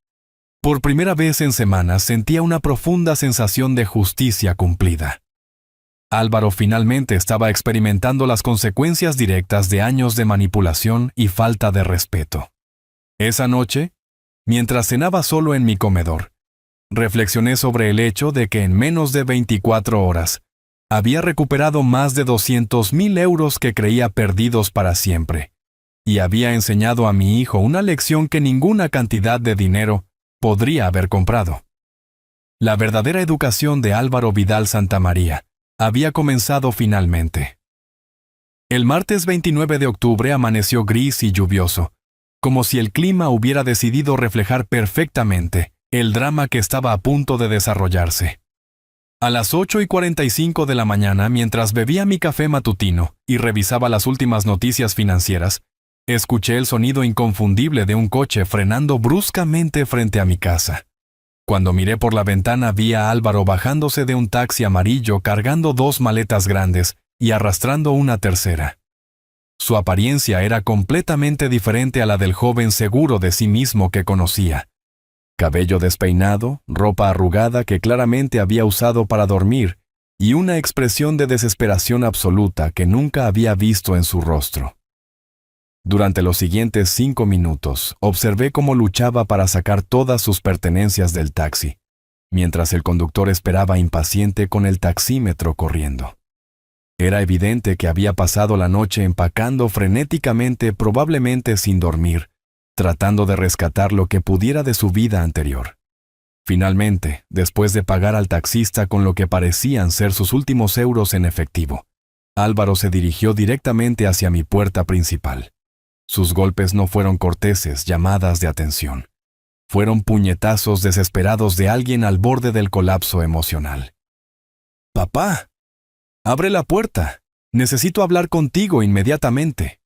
Por primera vez en semanas sentía una profunda sensación de justicia cumplida. Álvaro finalmente estaba experimentando las consecuencias directas de años de manipulación y falta de respeto. Esa noche, mientras cenaba solo en mi comedor, reflexioné sobre el hecho de que en menos de 24 horas había recuperado más de 200,000 euros que creía perdidos para siempre, y había enseñado a mi hijo una lección que ninguna cantidad de dinero podría haber comprado. La verdadera educación de Álvaro Vidal Santamaría había comenzado finalmente. El martes 29 de octubre amaneció gris y lluvioso, como si el clima hubiera decidido reflejar perfectamente el drama que estaba a punto de desarrollarse. A las 8:45 de la mañana, mientras bebía mi café matutino y revisaba las últimas noticias financieras, escuché el sonido inconfundible de un coche frenando bruscamente frente a mi casa. Cuando miré por la ventana vi a Álvaro bajándose de un taxi amarillo cargando 2 maletas grandes y arrastrando una tercera. Su apariencia era completamente diferente a la del joven seguro de sí mismo que conocía. Cabello despeinado, ropa arrugada que claramente había usado para dormir y una expresión de desesperación absoluta que nunca había visto en su rostro. Durante los siguientes 5 minutos, observé cómo luchaba para sacar todas sus pertenencias del taxi, mientras el conductor esperaba impaciente con el taxímetro corriendo. Era evidente que había pasado la noche empacando frenéticamente, probablemente sin dormir, tratando de rescatar lo que pudiera de su vida anterior. Finalmente, después de pagar al taxista con lo que parecían ser sus últimos euros en efectivo, Álvaro se dirigió directamente hacia mi puerta principal. Sus golpes no fueron corteses llamadas de atención. Fueron puñetazos desesperados de alguien al borde del colapso emocional. «Papá, abre la puerta. Necesito hablar contigo inmediatamente».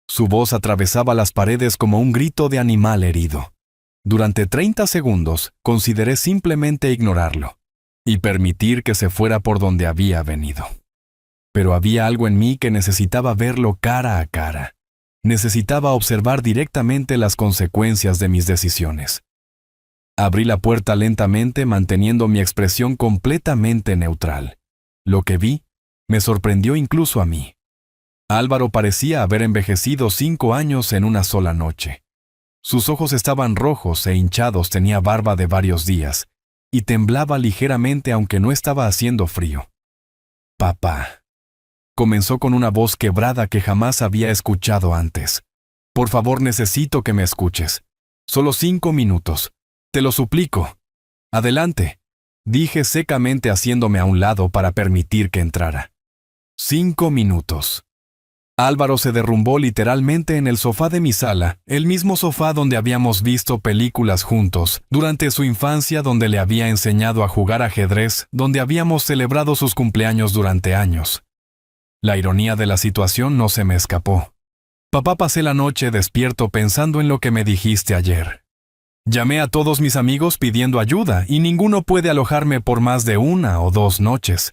Su voz atravesaba las paredes como un grito de animal herido. Durante 30 segundos consideré simplemente ignorarlo y permitir que se fuera por donde había venido. Pero había algo en mí que necesitaba verlo cara a cara. Necesitaba observar directamente las consecuencias de mis decisiones. Abrí la puerta lentamente, manteniendo mi expresión completamente neutral. Lo que vi me sorprendió incluso a mí. Álvaro parecía haber envejecido 5 años en una sola noche. Sus ojos estaban rojos e hinchados, tenía barba de varios días, y temblaba ligeramente aunque no estaba haciendo frío. «Papá», comenzó con una voz quebrada que jamás había escuchado antes. «Por favor, necesito que me escuches. Solo 5 minutos. Te lo suplico. Adelante», dije secamente haciéndome a un lado para permitir que entrara. 5 minutos. Álvaro se derrumbó literalmente en el sofá de mi sala, el mismo sofá donde habíamos visto películas juntos, durante su infancia, donde le había enseñado a jugar ajedrez, donde habíamos celebrado sus cumpleaños durante años. La ironía de la situación no se me escapó. Papá, pasé la noche despierto pensando en lo que me dijiste ayer. Llamé a todos mis amigos pidiendo ayuda y ninguno puede alojarme por más de 1 o 2 noches.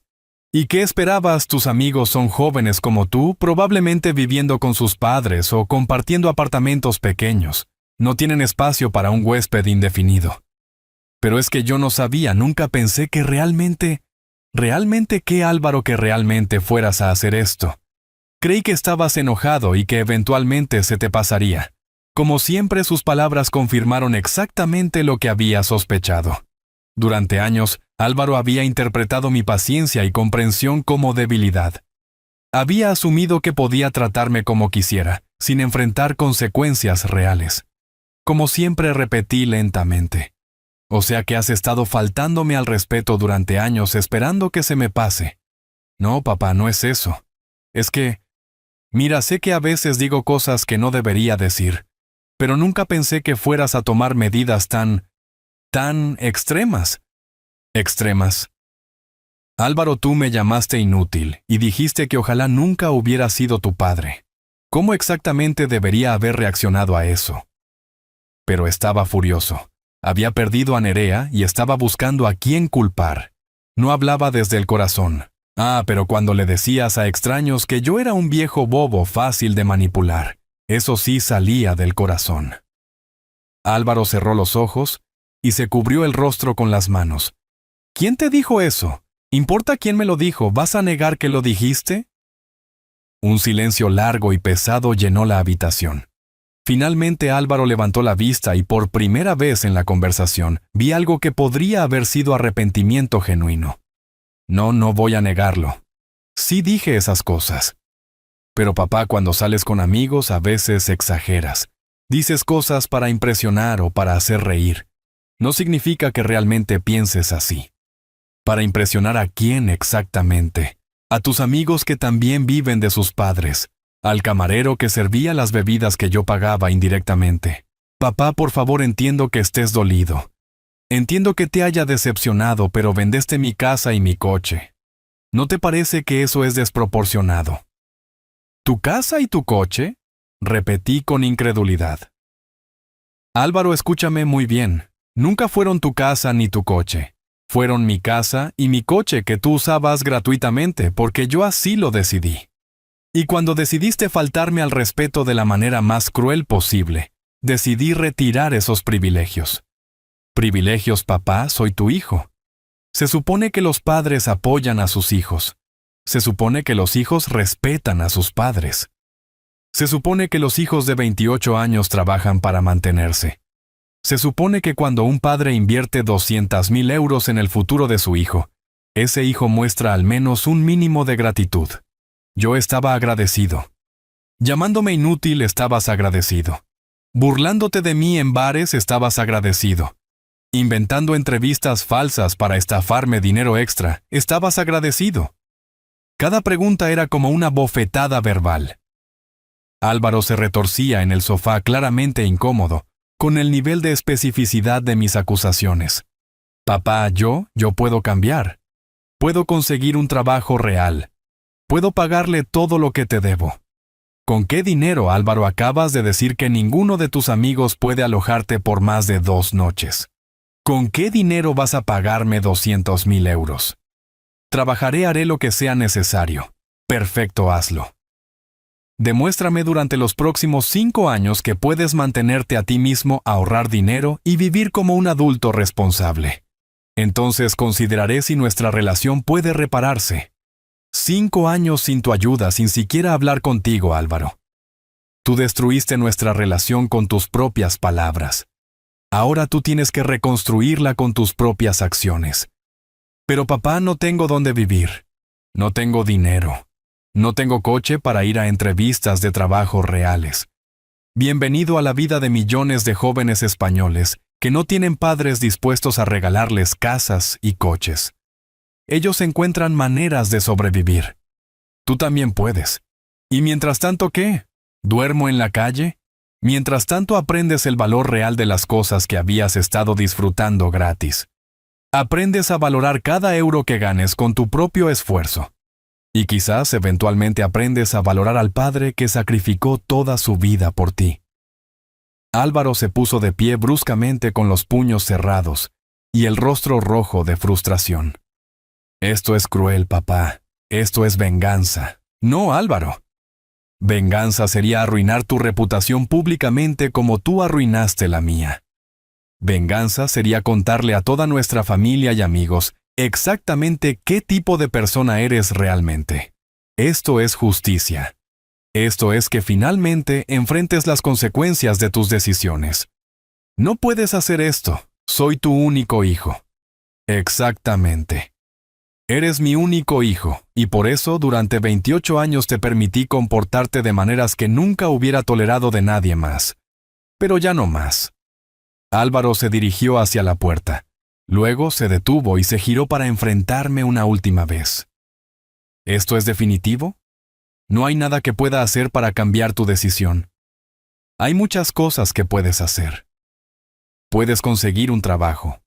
¿Y qué esperabas? Tus amigos son jóvenes como tú, probablemente viviendo con sus padres o compartiendo apartamentos pequeños. No tienen espacio para un huésped indefinido. Pero es que yo no sabía, nunca pensé que realmente qué, Álvaro, que realmente fueras a hacer esto. Creí que estabas enojado y que eventualmente se te pasaría. Como siempre, sus palabras confirmaron exactamente lo que había sospechado. Durante años, Álvaro había interpretado mi paciencia y comprensión como debilidad. Había asumido que podía tratarme como quisiera, sin enfrentar consecuencias reales. Como siempre, repetí lentamente. O sea que has estado faltándome al respeto durante años esperando que se me pase. No, papá, no es eso. Es que, mira, sé que a veces digo cosas que no debería decir, pero nunca pensé que fueras a tomar medidas tan extremas. ¿Extremas? Álvaro, tú me llamaste inútil y dijiste que ojalá nunca hubiera sido tu padre. ¿Cómo exactamente debería haber reaccionado a eso? Pero estaba furioso. Había perdido a Nerea y estaba buscando a quién culpar. No hablaba desde el corazón. Pero cuando le decías a extraños que yo era un viejo bobo fácil de manipular, eso sí salía del corazón. Álvaro cerró los ojos y se cubrió el rostro con las manos. ¿Quién te dijo eso? ¿Importa quién me lo dijo? ¿Vas a negar que lo dijiste? Un silencio largo y pesado llenó la habitación. Finalmente Álvaro levantó la vista y por primera vez en la conversación vi algo que podría haber sido arrepentimiento genuino. No voy a negarlo. Sí dije esas cosas. Pero papá, cuando sales con amigos a veces exageras. Dices cosas para impresionar o para hacer reír. No significa que realmente pienses así. ¿Para impresionar a quién exactamente? A tus amigos que también viven de sus padres. Al camarero que servía las bebidas que yo pagaba indirectamente. Papá, por favor, entiendo que estés dolido. Entiendo que te haya decepcionado, pero vendiste mi casa y mi coche. ¿No te parece que eso es desproporcionado? ¿Tu casa y tu coche? Repetí con incredulidad. Álvaro, escúchame muy bien. Nunca fueron tu casa ni tu coche. Fueron mi casa y mi coche que tú usabas gratuitamente porque yo así lo decidí. Y cuando decidiste faltarme al respeto de la manera más cruel posible, decidí retirar esos privilegios. ¿Privilegios, papá? Soy tu hijo. Se supone que los padres apoyan a sus hijos. Se supone que los hijos respetan a sus padres. Se supone que los hijos de 28 años trabajan para mantenerse. Se supone que cuando un padre invierte 200,000 euros en el futuro de su hijo, ese hijo muestra al menos un mínimo de gratitud. Yo estaba agradecido. Llamándome inútil, estabas agradecido. Burlándote de mí en bares, estabas agradecido. Inventando entrevistas falsas para estafarme dinero extra, estabas agradecido. Cada pregunta era como una bofetada verbal. Álvaro se retorcía en el sofá claramente incómodo, con el nivel de especificidad de mis acusaciones. Papá, yo puedo cambiar. Puedo conseguir un trabajo real. Puedo pagarle todo lo que te debo. ¿Con qué dinero, Álvaro? Acabas de decir que ninguno de tus amigos puede alojarte por más de 2 noches. ¿Con qué dinero vas a pagarme 200,000 euros? Haré lo que sea necesario. Perfecto, hazlo. Demuéstrame durante los próximos 5 años que puedes mantenerte a ti mismo, ahorrar dinero y vivir como un adulto responsable. Entonces consideraré si nuestra relación puede repararse. 5 años sin tu ayuda, sin siquiera hablar contigo, Álvaro. Tú destruiste nuestra relación con tus propias palabras. Ahora tú tienes que reconstruirla con tus propias acciones. Pero papá, no tengo dónde vivir. No tengo dinero. No tengo coche para ir a entrevistas de trabajo reales. Bienvenido a la vida de millones de jóvenes españoles que no tienen padres dispuestos a regalarles casas y coches. Ellos encuentran maneras de sobrevivir. Tú también puedes. ¿Y mientras tanto qué? ¿Duermo en la calle? Mientras tanto aprendes el valor real de las cosas que habías estado disfrutando gratis. Aprendes a valorar cada euro que ganes con tu propio esfuerzo. Y quizás eventualmente aprendes a valorar al padre que sacrificó toda su vida por ti. Álvaro se puso de pie bruscamente con los puños cerrados y el rostro rojo de frustración. Esto es cruel, papá. Esto es venganza. No, Álvaro. Venganza sería arruinar tu reputación públicamente como tú arruinaste la mía. Venganza sería contarle a toda nuestra familia y amigos exactamente qué tipo de persona eres realmente. Esto es justicia. Esto es que finalmente enfrentes las consecuencias de tus decisiones. No puedes hacer esto. Soy tu único hijo. Exactamente. Eres mi único hijo, y por eso durante 28 años te permití comportarte de maneras que nunca hubiera tolerado de nadie más. Pero ya no más. Álvaro se dirigió hacia la puerta. Luego se detuvo y se giró para enfrentarme una última vez. ¿Esto es definitivo? No hay nada que pueda hacer para cambiar tu decisión. Hay muchas cosas que puedes hacer. Puedes conseguir un trabajo.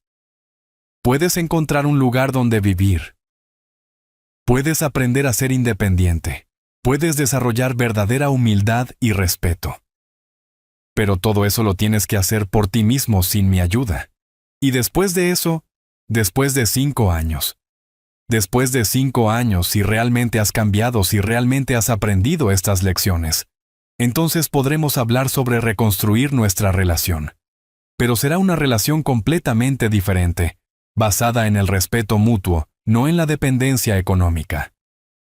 Puedes encontrar un lugar donde vivir. Puedes aprender a ser independiente. Puedes desarrollar verdadera humildad y respeto. Pero todo eso lo tienes que hacer por ti mismo sin mi ayuda. Y después de eso, después de 5 años. Después de 5 años, si realmente has cambiado, si realmente has aprendido estas lecciones, entonces podremos hablar sobre reconstruir nuestra relación. Pero será una relación completamente diferente, basada en el respeto mutuo, no en la dependencia económica.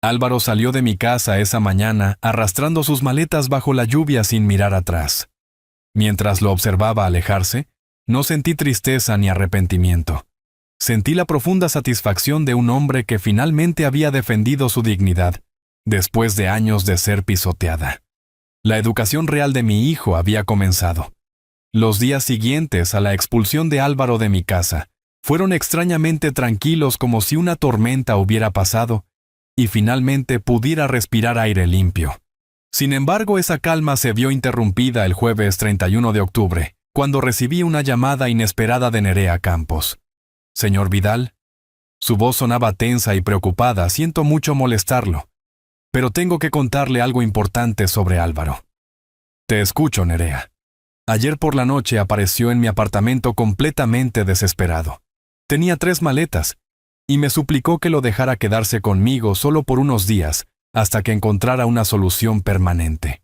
Álvaro salió de mi casa esa mañana arrastrando sus maletas bajo la lluvia sin mirar atrás. Mientras lo observaba alejarse, no sentí tristeza ni arrepentimiento. Sentí la profunda satisfacción de un hombre que finalmente había defendido su dignidad, después de años de ser pisoteada. La educación real de mi hijo había comenzado. Los días siguientes a la expulsión de Álvaro de mi casa fueron extrañamente tranquilos, como si una tormenta hubiera pasado y finalmente pudiera respirar aire limpio. Sin embargo, esa calma se vio interrumpida el jueves 31 de octubre, cuando recibí una llamada inesperada de Nerea Campos. «Señor Vidal». Su voz sonaba tensa y preocupada. «Siento mucho molestarlo, pero tengo que contarle algo importante sobre Álvaro». «Te escucho, Nerea». «Ayer por la noche apareció en mi apartamento completamente desesperado. Tenía 3 maletas, y me suplicó que lo dejara quedarse conmigo solo por unos días, hasta que encontrara una solución permanente».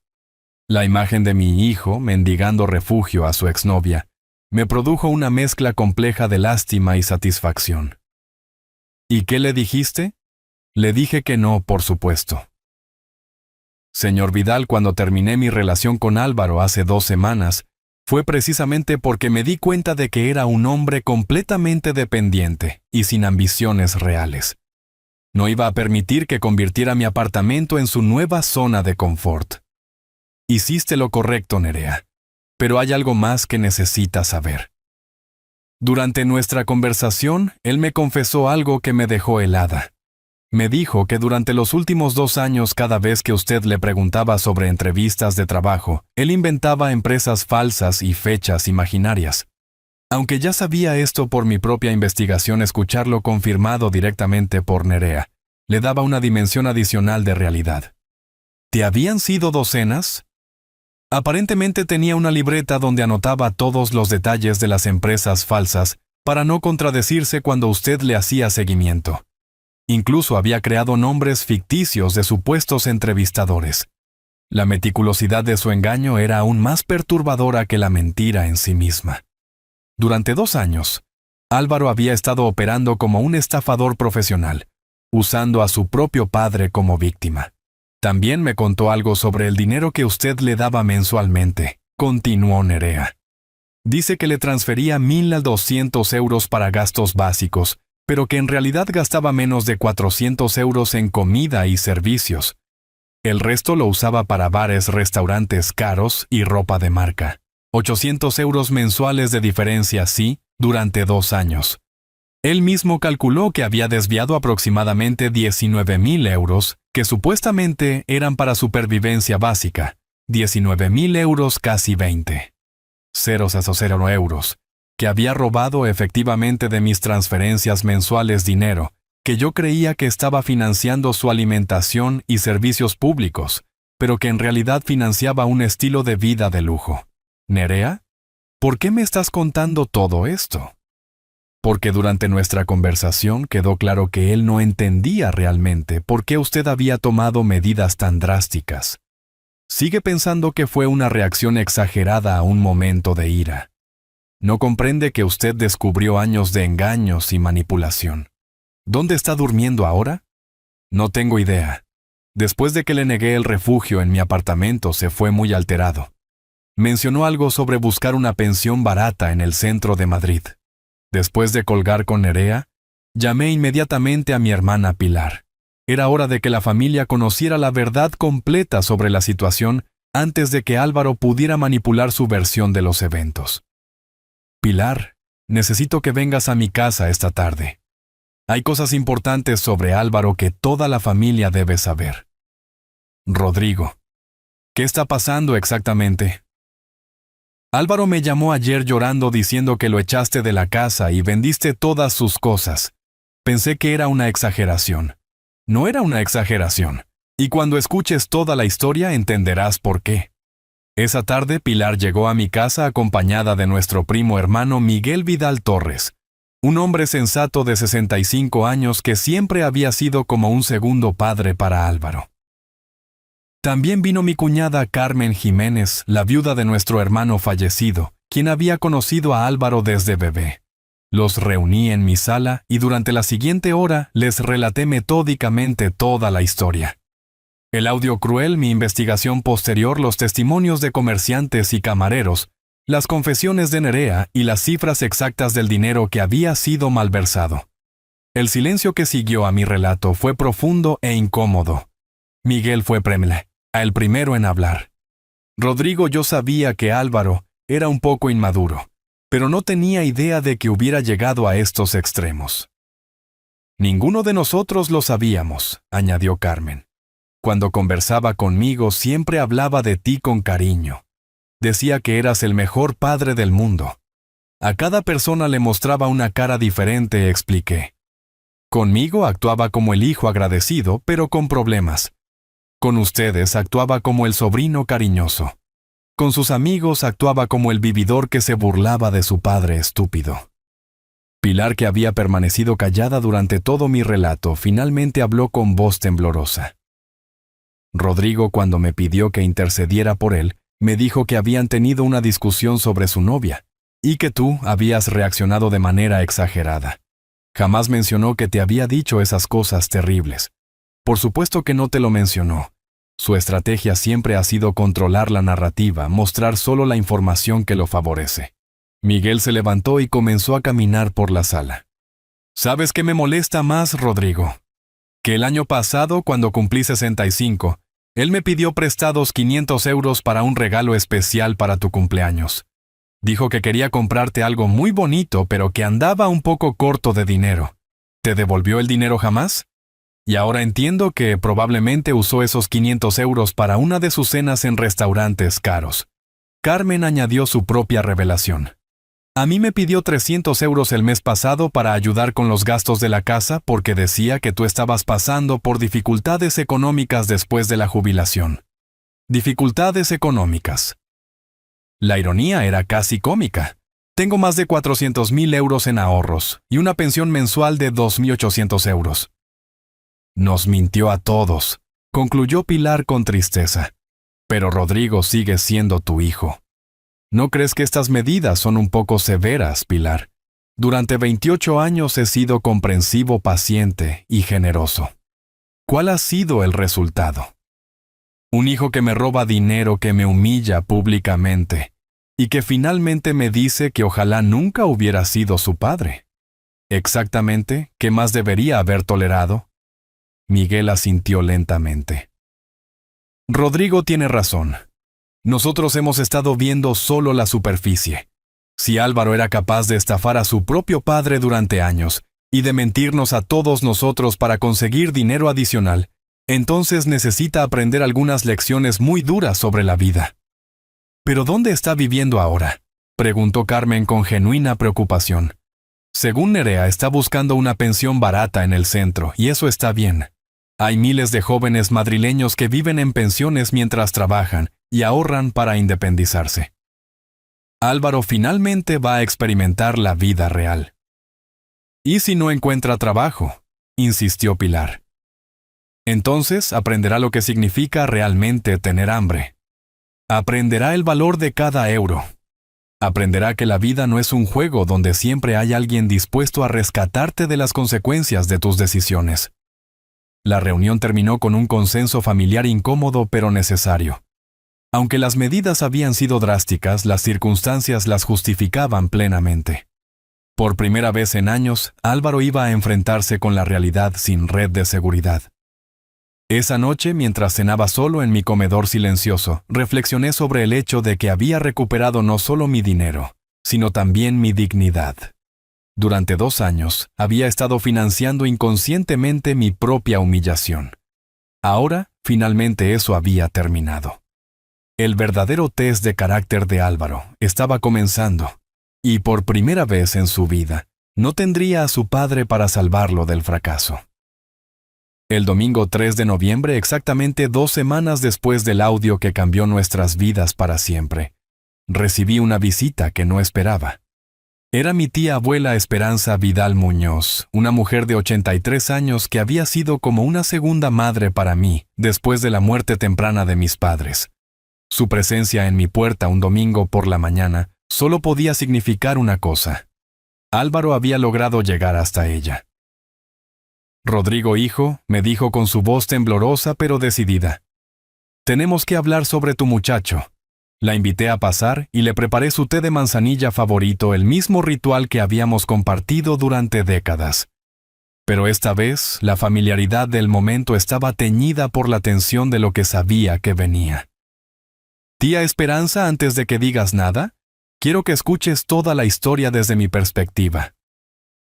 La imagen de mi hijo mendigando refugio a su exnovia me produjo una mezcla compleja de lástima y satisfacción. «¿Y qué le dijiste?» Le dije que no, por supuesto. Señor Vidal, cuando terminé mi relación con Álvaro hace 2 semanas, fue precisamente porque me di cuenta de que era un hombre completamente dependiente y sin ambiciones reales. No iba a permitir que convirtiera mi apartamento en su nueva zona de confort. Hiciste lo correcto, Nerea. Pero hay algo más que necesitas saber. Durante nuestra conversación, él me confesó algo que me dejó helada. Me dijo que durante los últimos 2 años, cada vez que usted le preguntaba sobre entrevistas de trabajo, él inventaba empresas falsas y fechas imaginarias. Aunque ya sabía esto por mi propia investigación, escucharlo confirmado directamente por Nerea le daba una dimensión adicional de realidad. ¿Te habían sido docenas? Aparentemente tenía una libreta donde anotaba todos los detalles de las empresas falsas para no contradecirse cuando usted le hacía seguimiento. Incluso había creado nombres ficticios de supuestos entrevistadores. La meticulosidad de su engaño era aún más perturbadora que la mentira en sí misma. Durante 2 años, Álvaro había estado operando como un estafador profesional, usando a su propio padre como víctima. También me contó algo sobre el dinero que usted le daba mensualmente, continuó Nerea. Dice que le transfería 1,000 a 200 euros para gastos básicos, pero que en realidad gastaba menos de 400 euros en comida y servicios. El resto lo usaba para bares, restaurantes caros y ropa de marca. 800 euros mensuales de diferencia, sí, durante 2 años. Él mismo calculó que había desviado aproximadamente 19,000 euros, que supuestamente eran para supervivencia básica. 19,000 euros, casi 20. Ceros a 0 euros, que había robado efectivamente de mis transferencias mensuales dinero, que yo creía que estaba financiando su alimentación y servicios públicos, pero que en realidad financiaba un estilo de vida de lujo. Nerea, ¿por qué me estás contando todo esto? Porque durante nuestra conversación quedó claro que él no entendía realmente por qué usted había tomado medidas tan drásticas. Sigue pensando que fue una reacción exagerada a un momento de ira. No comprende que usted descubrió años de engaños y manipulación. ¿Dónde está durmiendo ahora? No tengo idea. Después de que le negué el refugio en mi apartamento, se fue muy alterado. Mencionó algo sobre buscar una pensión barata en el centro de Madrid. Después de colgar con Nerea, llamé inmediatamente a mi hermana Pilar. Era hora de que la familia conociera la verdad completa sobre la situación antes de que Álvaro pudiera manipular su versión de los eventos. Pilar, necesito que vengas a mi casa esta tarde. Hay cosas importantes sobre Álvaro que toda la familia debe saber. Rodrigo, ¿qué está pasando exactamente? Álvaro me llamó ayer llorando diciendo que lo echaste de la casa y vendiste todas sus cosas. Pensé que era una exageración. No era una exageración, y cuando escuches toda la historia entenderás por qué. Esa tarde Pilar llegó a mi casa acompañada de nuestro primo hermano Miguel Vidal Torres, un hombre sensato de 65 años que siempre había sido como un segundo padre para Álvaro. También vino mi cuñada Carmen Jiménez, la viuda de nuestro hermano fallecido, quien había conocido a Álvaro desde bebé. Los reuní en mi sala y durante la siguiente hora les relaté metódicamente toda la historia. El audio cruel, mi investigación posterior, los testimonios de comerciantes y camareros, las confesiones de Nerea y las cifras exactas del dinero que había sido malversado. El silencio que siguió a mi relato fue profundo e incómodo. Miguel fue el primero en hablar. Rodrigo, yo sabía que Álvaro era un poco inmaduro, pero no tenía idea de que hubiera llegado a estos extremos. Ninguno de nosotros lo sabíamos, añadió Carmen. Cuando conversaba conmigo siempre hablaba de ti con cariño. Decía que eras el mejor padre del mundo. A cada persona le mostraba una cara diferente, expliqué. Conmigo actuaba como el hijo agradecido, pero con problemas. Con ustedes actuaba como el sobrino cariñoso. Con sus amigos actuaba como el vividor que se burlaba de su padre estúpido. Pilar, que había permanecido callada durante todo mi relato, finalmente habló con voz temblorosa. Rodrigo, cuando me pidió que intercediera por él, me dijo que habían tenido una discusión sobre su novia, y que tú habías reaccionado de manera exagerada. Jamás mencionó que te había dicho esas cosas terribles. Por supuesto que no te lo mencionó. Su estrategia siempre ha sido controlar la narrativa, mostrar solo la información que lo favorece. Miguel se levantó y comenzó a caminar por la sala. ¿Sabes qué me molesta más, Rodrigo? Que el año pasado, cuando cumplí 65, él me pidió prestados 500 euros para un regalo especial para tu cumpleaños. Dijo que quería comprarte algo muy bonito, pero que andaba un poco corto de dinero. ¿Te devolvió el dinero jamás? Y ahora entiendo que probablemente usó esos 500 euros para una de sus cenas en restaurantes caros. Carmen añadió su propia revelación. A mí me pidió 300 euros el mes pasado para ayudar con los gastos de la casa porque decía que tú estabas pasando por dificultades económicas después de la jubilación. Dificultades económicas. La ironía era casi cómica. Tengo más de 400.000 euros en ahorros y una pensión mensual de 2.800 euros. Nos mintió a todos, concluyó Pilar con tristeza. Pero Rodrigo sigue siendo tu hijo. ¿No crees que estas medidas son un poco severas, Pilar? Durante 28 años he sido comprensivo, paciente y generoso. ¿Cuál ha sido el resultado? Un hijo que me roba dinero, que me humilla públicamente, y que finalmente me dice que ojalá nunca hubiera sido su padre. Exactamente, ¿qué más debería haber tolerado? Miguel asintió lentamente. Rodrigo tiene razón. Nosotros hemos estado viendo solo la superficie. Si Álvaro era capaz de estafar a su propio padre durante años y de mentirnos a todos nosotros para conseguir dinero adicional, entonces necesita aprender algunas lecciones muy duras sobre la vida. ¿Pero dónde está viviendo ahora?, preguntó Carmen con genuina preocupación. Según Nerea, está buscando una pensión barata en el centro, y eso está bien. Hay miles de jóvenes madrileños que viven en pensiones mientras trabajan y ahorran para independizarse. Álvaro finalmente va a experimentar la vida real. ¿Y si no encuentra trabajo?, insistió Pilar. Entonces aprenderá lo que significa realmente tener hambre. Aprenderá el valor de cada euro. Aprenderá que la vida no es un juego donde siempre hay alguien dispuesto a rescatarte de las consecuencias de tus decisiones. La reunión terminó con un consenso familiar incómodo pero necesario. Aunque las medidas habían sido drásticas, las circunstancias las justificaban plenamente. Por primera vez en años, Álvaro iba a enfrentarse con la realidad sin red de seguridad. Esa noche, mientras cenaba solo en mi comedor silencioso, reflexioné sobre el hecho de que había recuperado no solo mi dinero, sino también mi dignidad. Durante 2 años, había estado financiando inconscientemente mi propia humillación. Ahora, finalmente eso había terminado. El verdadero test de carácter de Álvaro estaba comenzando, y por primera vez en su vida, no tendría a su padre para salvarlo del fracaso. El domingo 3 de noviembre, exactamente 2 semanas después del audio que cambió nuestras vidas para siempre, recibí una visita que no esperaba. Era mi tía abuela Esperanza Vidal Muñoz, una mujer de 83 años que había sido como una segunda madre para mí después de la muerte temprana de mis padres. Su presencia en mi puerta un domingo por la mañana solo podía significar una cosa. Álvaro había logrado llegar hasta ella. Rodrigo, hijo, me dijo con su voz temblorosa pero decidida. Tenemos que hablar sobre tu muchacho. La invité a pasar y le preparé su té de manzanilla favorito, el mismo ritual que habíamos compartido durante décadas. Pero esta vez, la familiaridad del momento estaba teñida por la tensión de lo que sabía que venía. Tía Esperanza, antes de que digas nada, quiero que escuches toda la historia desde mi perspectiva.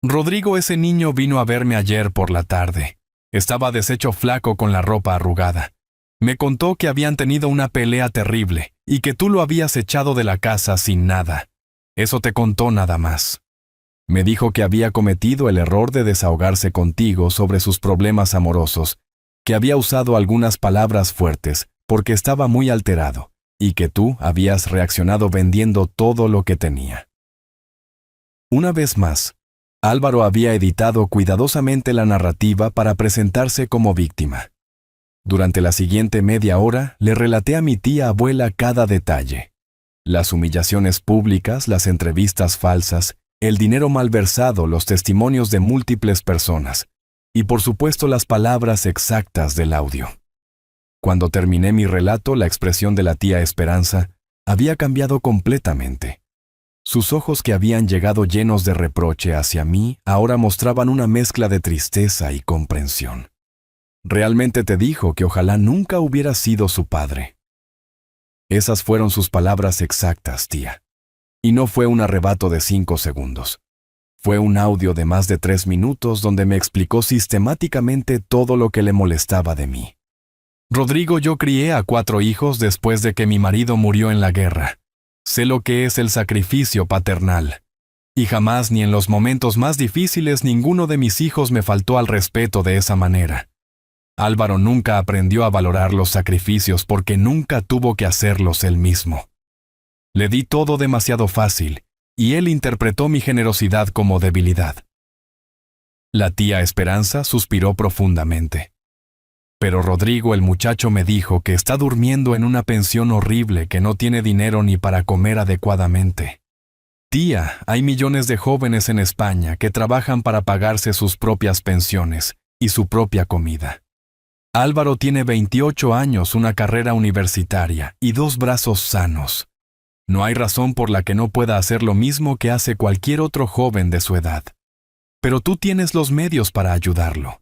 Rodrigo, ese niño, vino a verme ayer por la tarde. Estaba deshecho flaco con la ropa arrugada. Me contó que habían tenido una pelea terrible y que tú lo habías echado de la casa sin nada. Eso te contó nada más. Me dijo que había cometido el error de desahogarse contigo sobre sus problemas amorosos, que había usado algunas palabras fuertes porque estaba muy alterado y que tú habías reaccionado vendiendo todo lo que tenía. Una vez más, Álvaro había editado cuidadosamente la narrativa para presentarse como víctima. Durante la siguiente media hora le relaté a mi tía abuela cada detalle. Las humillaciones públicas, las entrevistas falsas, el dinero malversado, los testimonios de múltiples personas y por supuesto las palabras exactas del audio. Cuando terminé mi relato, la expresión de la tía Esperanza había cambiado completamente. Sus ojos, que habían llegado llenos de reproche hacia mí, ahora mostraban una mezcla de tristeza y comprensión. Realmente te dijo que ojalá nunca hubiera sido su padre. Esas fueron sus palabras exactas, tía. Y no fue un arrebato de 5 segundos. Fue un audio de más de 3 minutos donde me explicó sistemáticamente todo lo que le molestaba de mí. Rodrigo, yo crié a 4 hijos después de que mi marido murió en la guerra. Sé lo que es el sacrificio paternal. Y jamás, ni en los momentos más difíciles, ninguno de mis hijos me faltó al respeto de esa manera. Álvaro nunca aprendió a valorar los sacrificios porque nunca tuvo que hacerlos él mismo. Le di todo demasiado fácil, y él interpretó mi generosidad como debilidad. La tía Esperanza suspiró profundamente. Pero Rodrigo, el muchacho, me dijo que está durmiendo en una pensión horrible, que no tiene dinero ni para comer adecuadamente. Tía, hay millones de jóvenes en España que trabajan para pagarse sus propias pensiones y su propia comida. Álvaro tiene 28 años, una carrera universitaria y 2 brazos sanos. No hay razón por la que no pueda hacer lo mismo que hace cualquier otro joven de su edad. Pero tú tienes los medios para ayudarlo.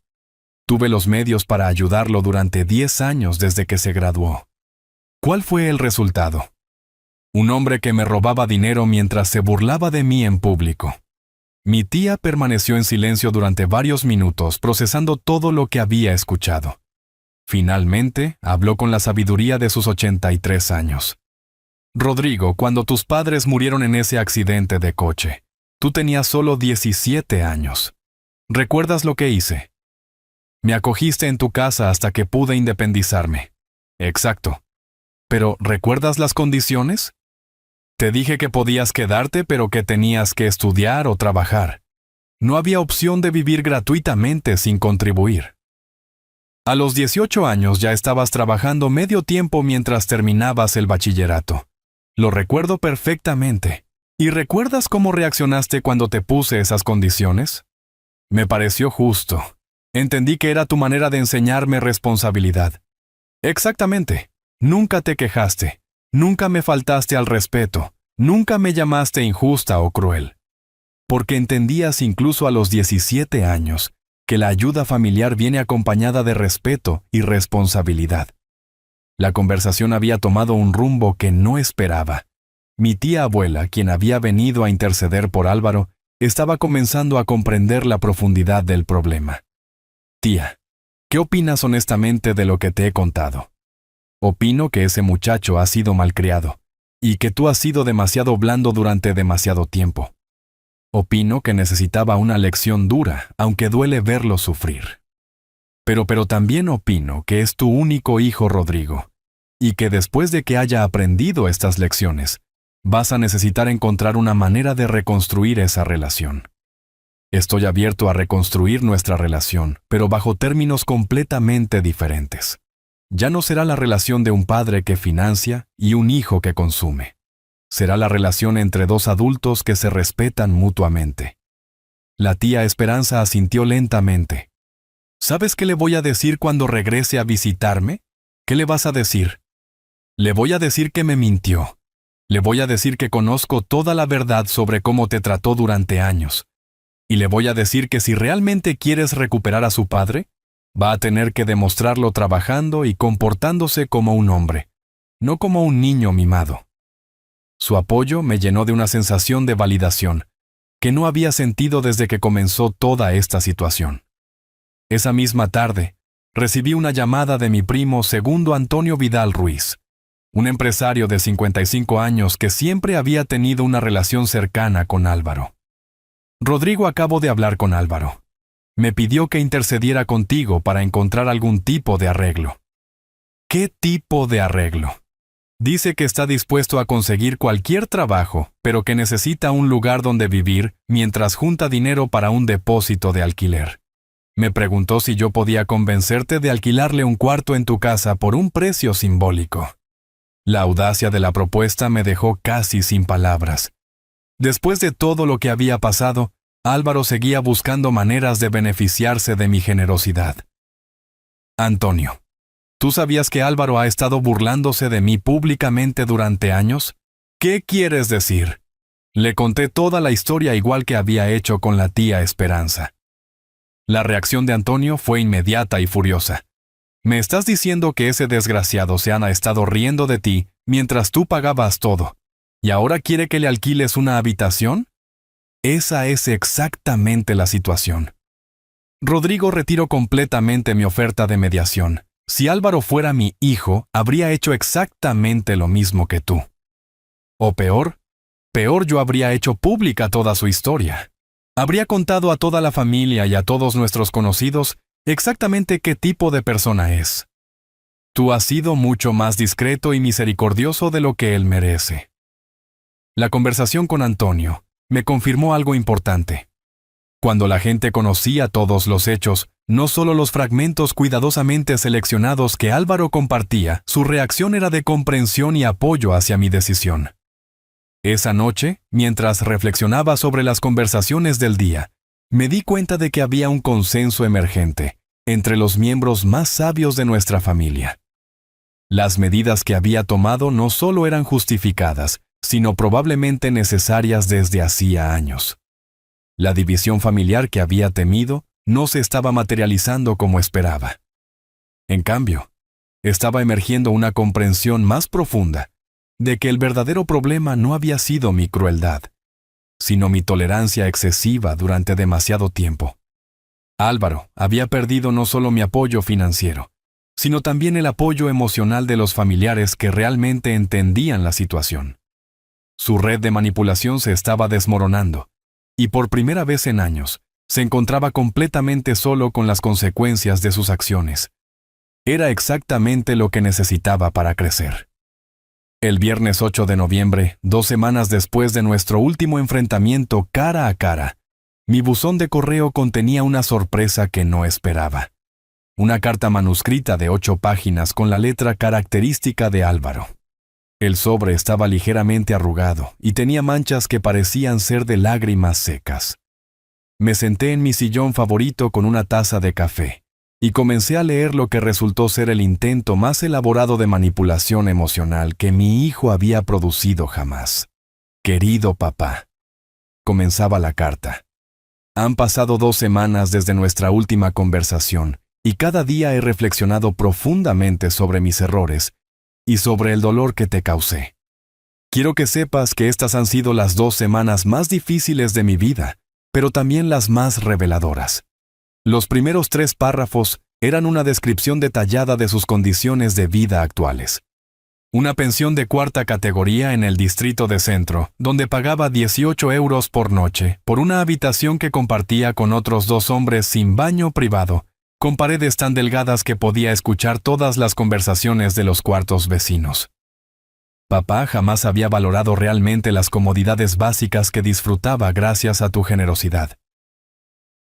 Tuve los medios para ayudarlo durante 10 años desde que se graduó. ¿Cuál fue el resultado? Un hombre que me robaba dinero mientras se burlaba de mí en público. Mi tía permaneció en silencio durante varios minutos, procesando todo lo que había escuchado. Finalmente, habló con la sabiduría de sus 83 años. Rodrigo, cuando tus padres murieron en ese accidente de coche, Tú tenías solo 17 años. ¿Recuerdas lo que hice? Me acogiste en tu casa hasta que pude independizarme. Exacto. Pero, ¿recuerdas las condiciones? Te dije que podías quedarte, pero que tenías que estudiar o trabajar. No había opción de vivir gratuitamente sin contribuir. A los 18 años ya estabas trabajando medio tiempo mientras terminabas el bachillerato. Lo recuerdo perfectamente. ¿Y recuerdas cómo reaccionaste cuando te puse esas condiciones? Me pareció justo. Entendí que era tu manera de enseñarme responsabilidad. Exactamente. Nunca te quejaste. Nunca me faltaste al respeto. Nunca me llamaste injusta o cruel. Porque entendías incluso a los 17 años que la ayuda familiar viene acompañada de respeto y responsabilidad. La conversación había tomado un rumbo que no esperaba. Mi tía abuela, quien había venido a interceder por Álvaro, estaba comenzando a comprender la profundidad del problema. Tía, ¿qué opinas honestamente de lo que te he contado? Opino que ese muchacho ha sido malcriado, y que tú has sido demasiado blando durante demasiado tiempo. Opino que necesitaba una lección dura, aunque duele verlo sufrir. Pero también opino que es tu único hijo, Rodrigo, y que después de que haya aprendido estas lecciones, vas a necesitar encontrar una manera de reconstruir esa relación. Estoy abierto a reconstruir nuestra relación, pero bajo términos completamente diferentes. Ya no será la relación de un padre que financia y un hijo que consume. Será la relación entre dos adultos que se respetan mutuamente. La tía Esperanza asintió lentamente. ¿Sabes qué le voy a decir cuando regrese a visitarme? ¿Qué le vas a decir? Le voy a decir que me mintió. Le voy a decir que conozco toda la verdad sobre cómo te trató durante años. Y le voy a decir que si realmente quieres recuperar a su padre, va a tener que demostrarlo trabajando y comportándose como un hombre, no como un niño mimado. Su apoyo me llenó de una sensación de validación, que no había sentido desde que comenzó toda esta situación. Esa misma tarde, recibí una llamada de mi primo Segundo Antonio Vidal Ruiz, un empresario de 55 años que siempre había tenido una relación cercana con Álvaro. Rodrigo, acabo de hablar con Álvaro. Me pidió que intercediera contigo para encontrar algún tipo de arreglo. ¿Qué tipo de arreglo? Dice que está dispuesto a conseguir cualquier trabajo, pero que necesita un lugar donde vivir mientras junta dinero para un depósito de alquiler. Me preguntó si yo podía convencerte de alquilarle un cuarto en tu casa por un precio simbólico. La audacia de la propuesta me dejó casi sin palabras. Después de todo lo que había pasado, Álvaro seguía buscando maneras de beneficiarse de mi generosidad. Antonio, ¿tú sabías que Álvaro ha estado burlándose de mí públicamente durante años? ¿Qué quieres decir? Le conté toda la historia igual que había hecho con la tía Esperanza. La reacción de Antonio fue inmediata y furiosa. ¿Me estás diciendo que ese desgraciado se ha estado riendo de ti mientras tú pagabas todo, y ahora quiere que le alquiles una habitación? Esa es exactamente la situación. Rodrigo, retiro completamente mi oferta de mediación. Si Álvaro fuera mi hijo, habría hecho exactamente lo mismo que tú. O peor, yo habría hecho pública toda su historia. Habría contado a toda la familia y a todos nuestros conocidos exactamente qué tipo de persona es. Tú has sido mucho más discreto y misericordioso de lo que él merece. La conversación con Antonio me confirmó algo importante. Cuando la gente conocía todos los hechos, no solo los fragmentos cuidadosamente seleccionados que Álvaro compartía, su reacción era de comprensión y apoyo hacia mi decisión. Esa noche, mientras reflexionaba sobre las conversaciones del día, me di cuenta de que había un consenso emergente entre los miembros más sabios de nuestra familia. Las medidas que había tomado no solo eran justificadas, sino probablemente necesarias desde hacía años. La división familiar que había temido no se estaba materializando como esperaba. En cambio, estaba emergiendo una comprensión más profunda de que el verdadero problema no había sido mi crueldad, sino mi tolerancia excesiva durante demasiado tiempo. Álvaro había perdido no solo mi apoyo financiero, sino también el apoyo emocional de los familiares que realmente entendían la situación. Su red de manipulación se estaba desmoronando, y por primera vez en años, se encontraba completamente solo con las consecuencias de sus acciones. Era exactamente lo que necesitaba para crecer. El viernes 8 de noviembre, 2 semanas después de nuestro último enfrentamiento cara a cara, mi buzón de correo contenía una sorpresa que no esperaba. Una carta manuscrita de 8 páginas con la letra característica de Álvaro. El sobre estaba ligeramente arrugado y tenía manchas que parecían ser de lágrimas secas. Me senté en mi sillón favorito con una taza de café y comencé a leer lo que resultó ser el intento más elaborado de manipulación emocional que mi hijo había producido jamás. Querido papá, comenzaba la carta. Han pasado 2 semanas desde nuestra última conversación y cada día he reflexionado profundamente sobre mis errores y sobre el dolor que te causé. Quiero que sepas que estas han sido las 2 semanas más difíciles de mi vida, pero también las más reveladoras. Los primeros 3 párrafos eran una descripción detallada de sus condiciones de vida actuales. Una pensión de 4ª categoría en el distrito de Centro, donde pagaba 18 euros por noche por una habitación que compartía con otros 2 hombres sin baño privado, con paredes tan delgadas que podía escuchar todas las conversaciones de los cuartos vecinos. Papá jamás había valorado realmente las comodidades básicas que disfrutaba gracias a tu generosidad.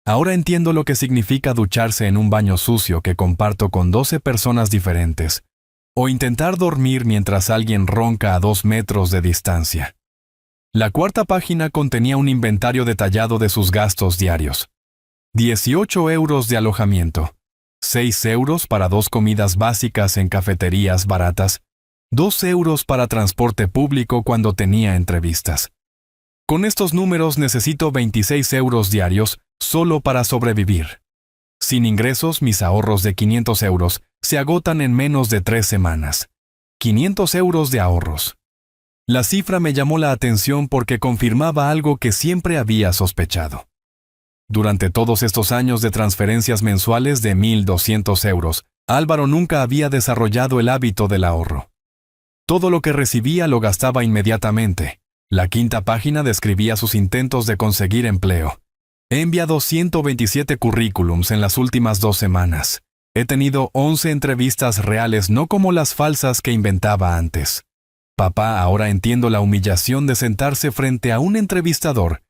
Ahora entiendo lo que significa ducharse en un baño sucio que comparto con 12 personas diferentes, o intentar dormir mientras alguien ronca a 2 metros de distancia. La 4ª página contenía un inventario detallado de sus gastos diarios. 18 euros de alojamiento, 6 euros para 2 comidas básicas en cafeterías baratas, 2 euros para transporte público cuando tenía entrevistas. Con estos números necesito 26 euros diarios solo para sobrevivir. Sin ingresos, mis ahorros de 500 euros se agotan en menos de 3 semanas. 500 euros de ahorros. La cifra me llamó la atención porque confirmaba algo que siempre había sospechado. Durante todos estos años de transferencias mensuales de 1.200 euros, Álvaro nunca había desarrollado el hábito del ahorro. Todo lo que recibía lo gastaba inmediatamente. La 5ª página describía sus intentos de conseguir empleo. He enviado 127 currículums en las últimas 2 semanas. He tenido 11 entrevistas reales, no como las falsas que inventaba antes. Papá, ahora entiendo la humillación de sentarse frente a un entrevistador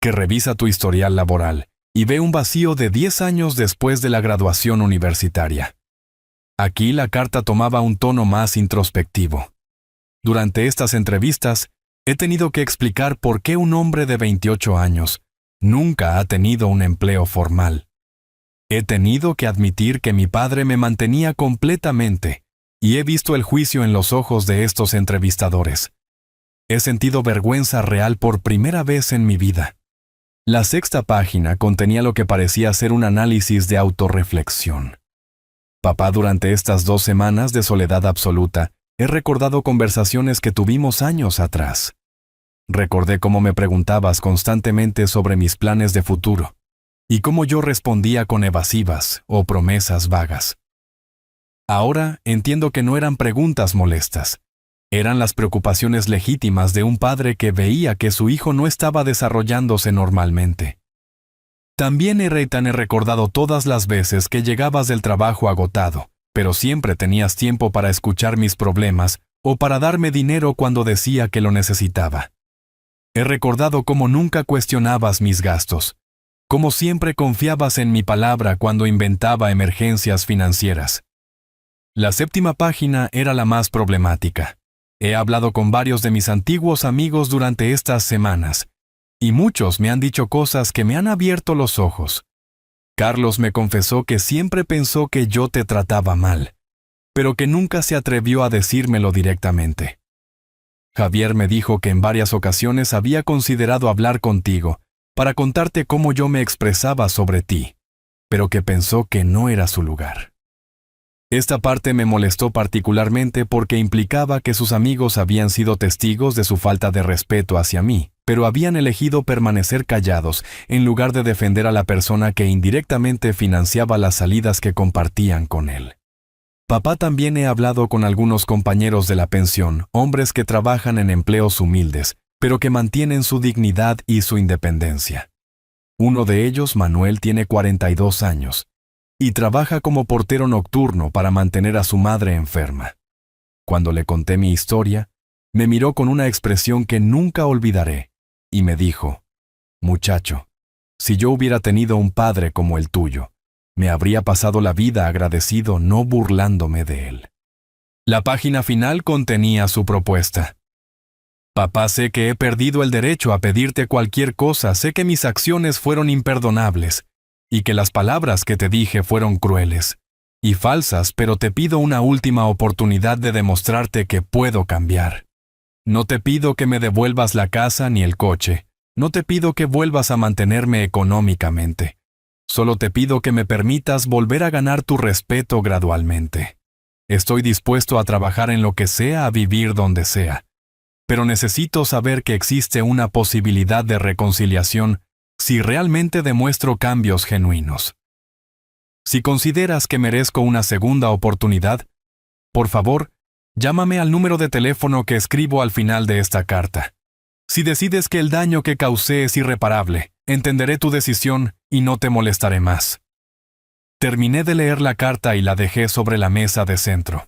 que revisa tu historial laboral y ve un vacío de 10 años después de la graduación universitaria. Aquí la carta tomaba un tono más introspectivo. Durante estas entrevistas, he tenido que explicar por qué un hombre de 28 años nunca ha tenido un empleo formal. He tenido que admitir que mi padre me mantenía completamente y he visto el juicio en los ojos de estos entrevistadores. He sentido vergüenza real por primera vez en mi vida. La 6ª página contenía lo que parecía ser un análisis de autorreflexión. Papá, durante estas 2 semanas de soledad absoluta, he recordado conversaciones que tuvimos años atrás. Recordé cómo me preguntabas constantemente sobre mis planes de futuro y cómo yo respondía con evasivas o promesas vagas. Ahora entiendo que no eran preguntas molestas. Eran las preocupaciones legítimas de un padre que veía que su hijo no estaba desarrollándose normalmente. También he recordado todas las veces que llegabas del trabajo agotado, pero siempre tenías tiempo para escuchar mis problemas o para darme dinero cuando decía que lo necesitaba. He recordado cómo nunca cuestionabas mis gastos, cómo siempre confiabas en mi palabra cuando inventaba emergencias financieras. La 7ª página era la más problemática. He hablado con varios de mis antiguos amigos durante estas semanas, y muchos me han dicho cosas que me han abierto los ojos. Carlos me confesó que siempre pensó que yo te trataba mal, pero que nunca se atrevió a decírmelo directamente. Javier me dijo que en varias ocasiones había considerado hablar contigo para contarte cómo yo me expresaba sobre ti, pero que pensó que no era su lugar. Esta parte me molestó particularmente porque implicaba que sus amigos habían sido testigos de su falta de respeto hacia mí, pero habían elegido permanecer callados en lugar de defender a la persona que indirectamente financiaba las salidas que compartían con él. Papá, también he hablado con algunos compañeros de la pensión, hombres que trabajan en empleos humildes, pero que mantienen su dignidad y su independencia. Uno de ellos, Manuel, tiene 42 años y trabaja como portero nocturno para mantener a su madre enferma. Cuando le conté mi historia, me miró con una expresión que nunca olvidaré y me dijo: «Muchacho, si yo hubiera tenido un padre como el tuyo, me habría pasado la vida agradecido, no burlándome de él». La página final contenía su propuesta. «Papá, sé que he perdido el derecho a pedirte cualquier cosa, sé que mis acciones fueron imperdonables y que las palabras que te dije fueron crueles y falsas, pero te pido una última oportunidad de demostrarte que puedo cambiar. No te pido que me devuelvas la casa ni el coche, no te pido que vuelvas a mantenerme económicamente. Solo te pido que me permitas volver a ganar tu respeto gradualmente. Estoy dispuesto a trabajar en lo que sea, a vivir donde sea. Pero necesito saber que existe una posibilidad de reconciliación si realmente demuestro cambios genuinos. Si consideras que merezco una segunda oportunidad, por favor, llámame al número de teléfono que escribo al final de esta carta. Si decides que el daño que causé es irreparable, entenderé tu decisión y no te molestaré más». Terminé de leer la carta y la dejé sobre la mesa de centro.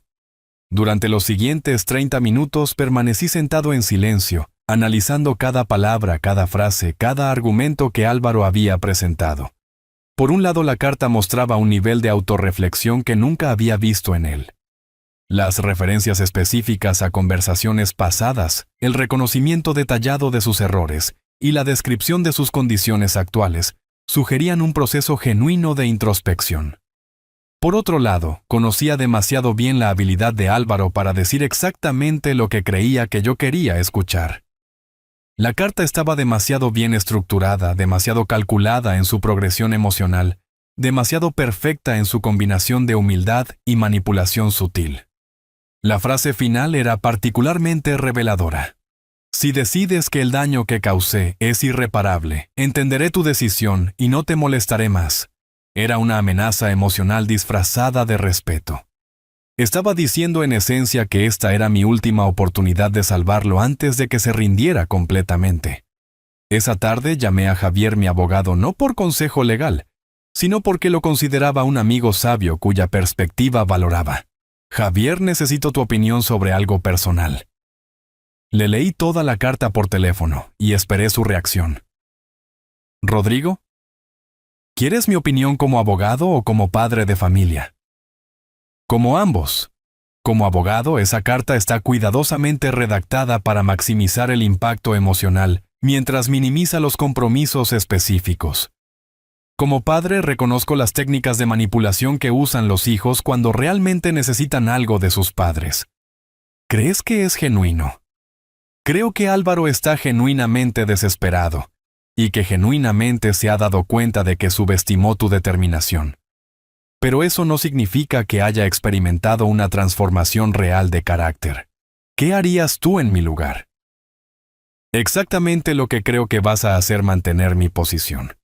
Durante los siguientes 30 minutos permanecí sentado en silencio, analizando cada palabra, cada frase, cada argumento que Álvaro había presentado. Por un lado, la carta mostraba un nivel de autorreflexión que nunca había visto en él. Las referencias específicas a conversaciones pasadas, el reconocimiento detallado de sus errores y la descripción de sus condiciones actuales sugerían un proceso genuino de introspección. Por otro lado, conocía demasiado bien la habilidad de Álvaro para decir exactamente lo que creía que yo quería escuchar. La carta estaba demasiado bien estructurada, demasiado calculada en su progresión emocional, demasiado perfecta en su combinación de humildad y manipulación sutil. La frase final era particularmente reveladora. «Si decides que el daño que causé es irreparable, entenderé tu decisión y no te molestaré más». Era una amenaza emocional disfrazada de respeto. Estaba diciendo en esencia que esta era mi última oportunidad de salvarlo antes de que se rindiera completamente. Esa tarde llamé a Javier, mi abogado, no por consejo legal, sino porque lo consideraba un amigo sabio cuya perspectiva valoraba. «Javier, necesito tu opinión sobre algo personal». Le leí toda la carta por teléfono y esperé su reacción. «¿Rodrigo? ¿Quieres mi opinión como abogado o como padre de familia?» «Como ambos. Como abogado, esa carta está cuidadosamente redactada para maximizar el impacto emocional, mientras minimiza los compromisos específicos. Como padre, reconozco las técnicas de manipulación que usan los hijos cuando realmente necesitan algo de sus padres. ¿Crees que es genuino?» «Creo que Álvaro está genuinamente desesperado y que genuinamente se ha dado cuenta de que subestimó tu determinación. Pero eso no significa que haya experimentado una transformación real de carácter. ¿Qué harías tú en mi lugar?» «Exactamente lo que creo que vas a hacer: mantener mi posición.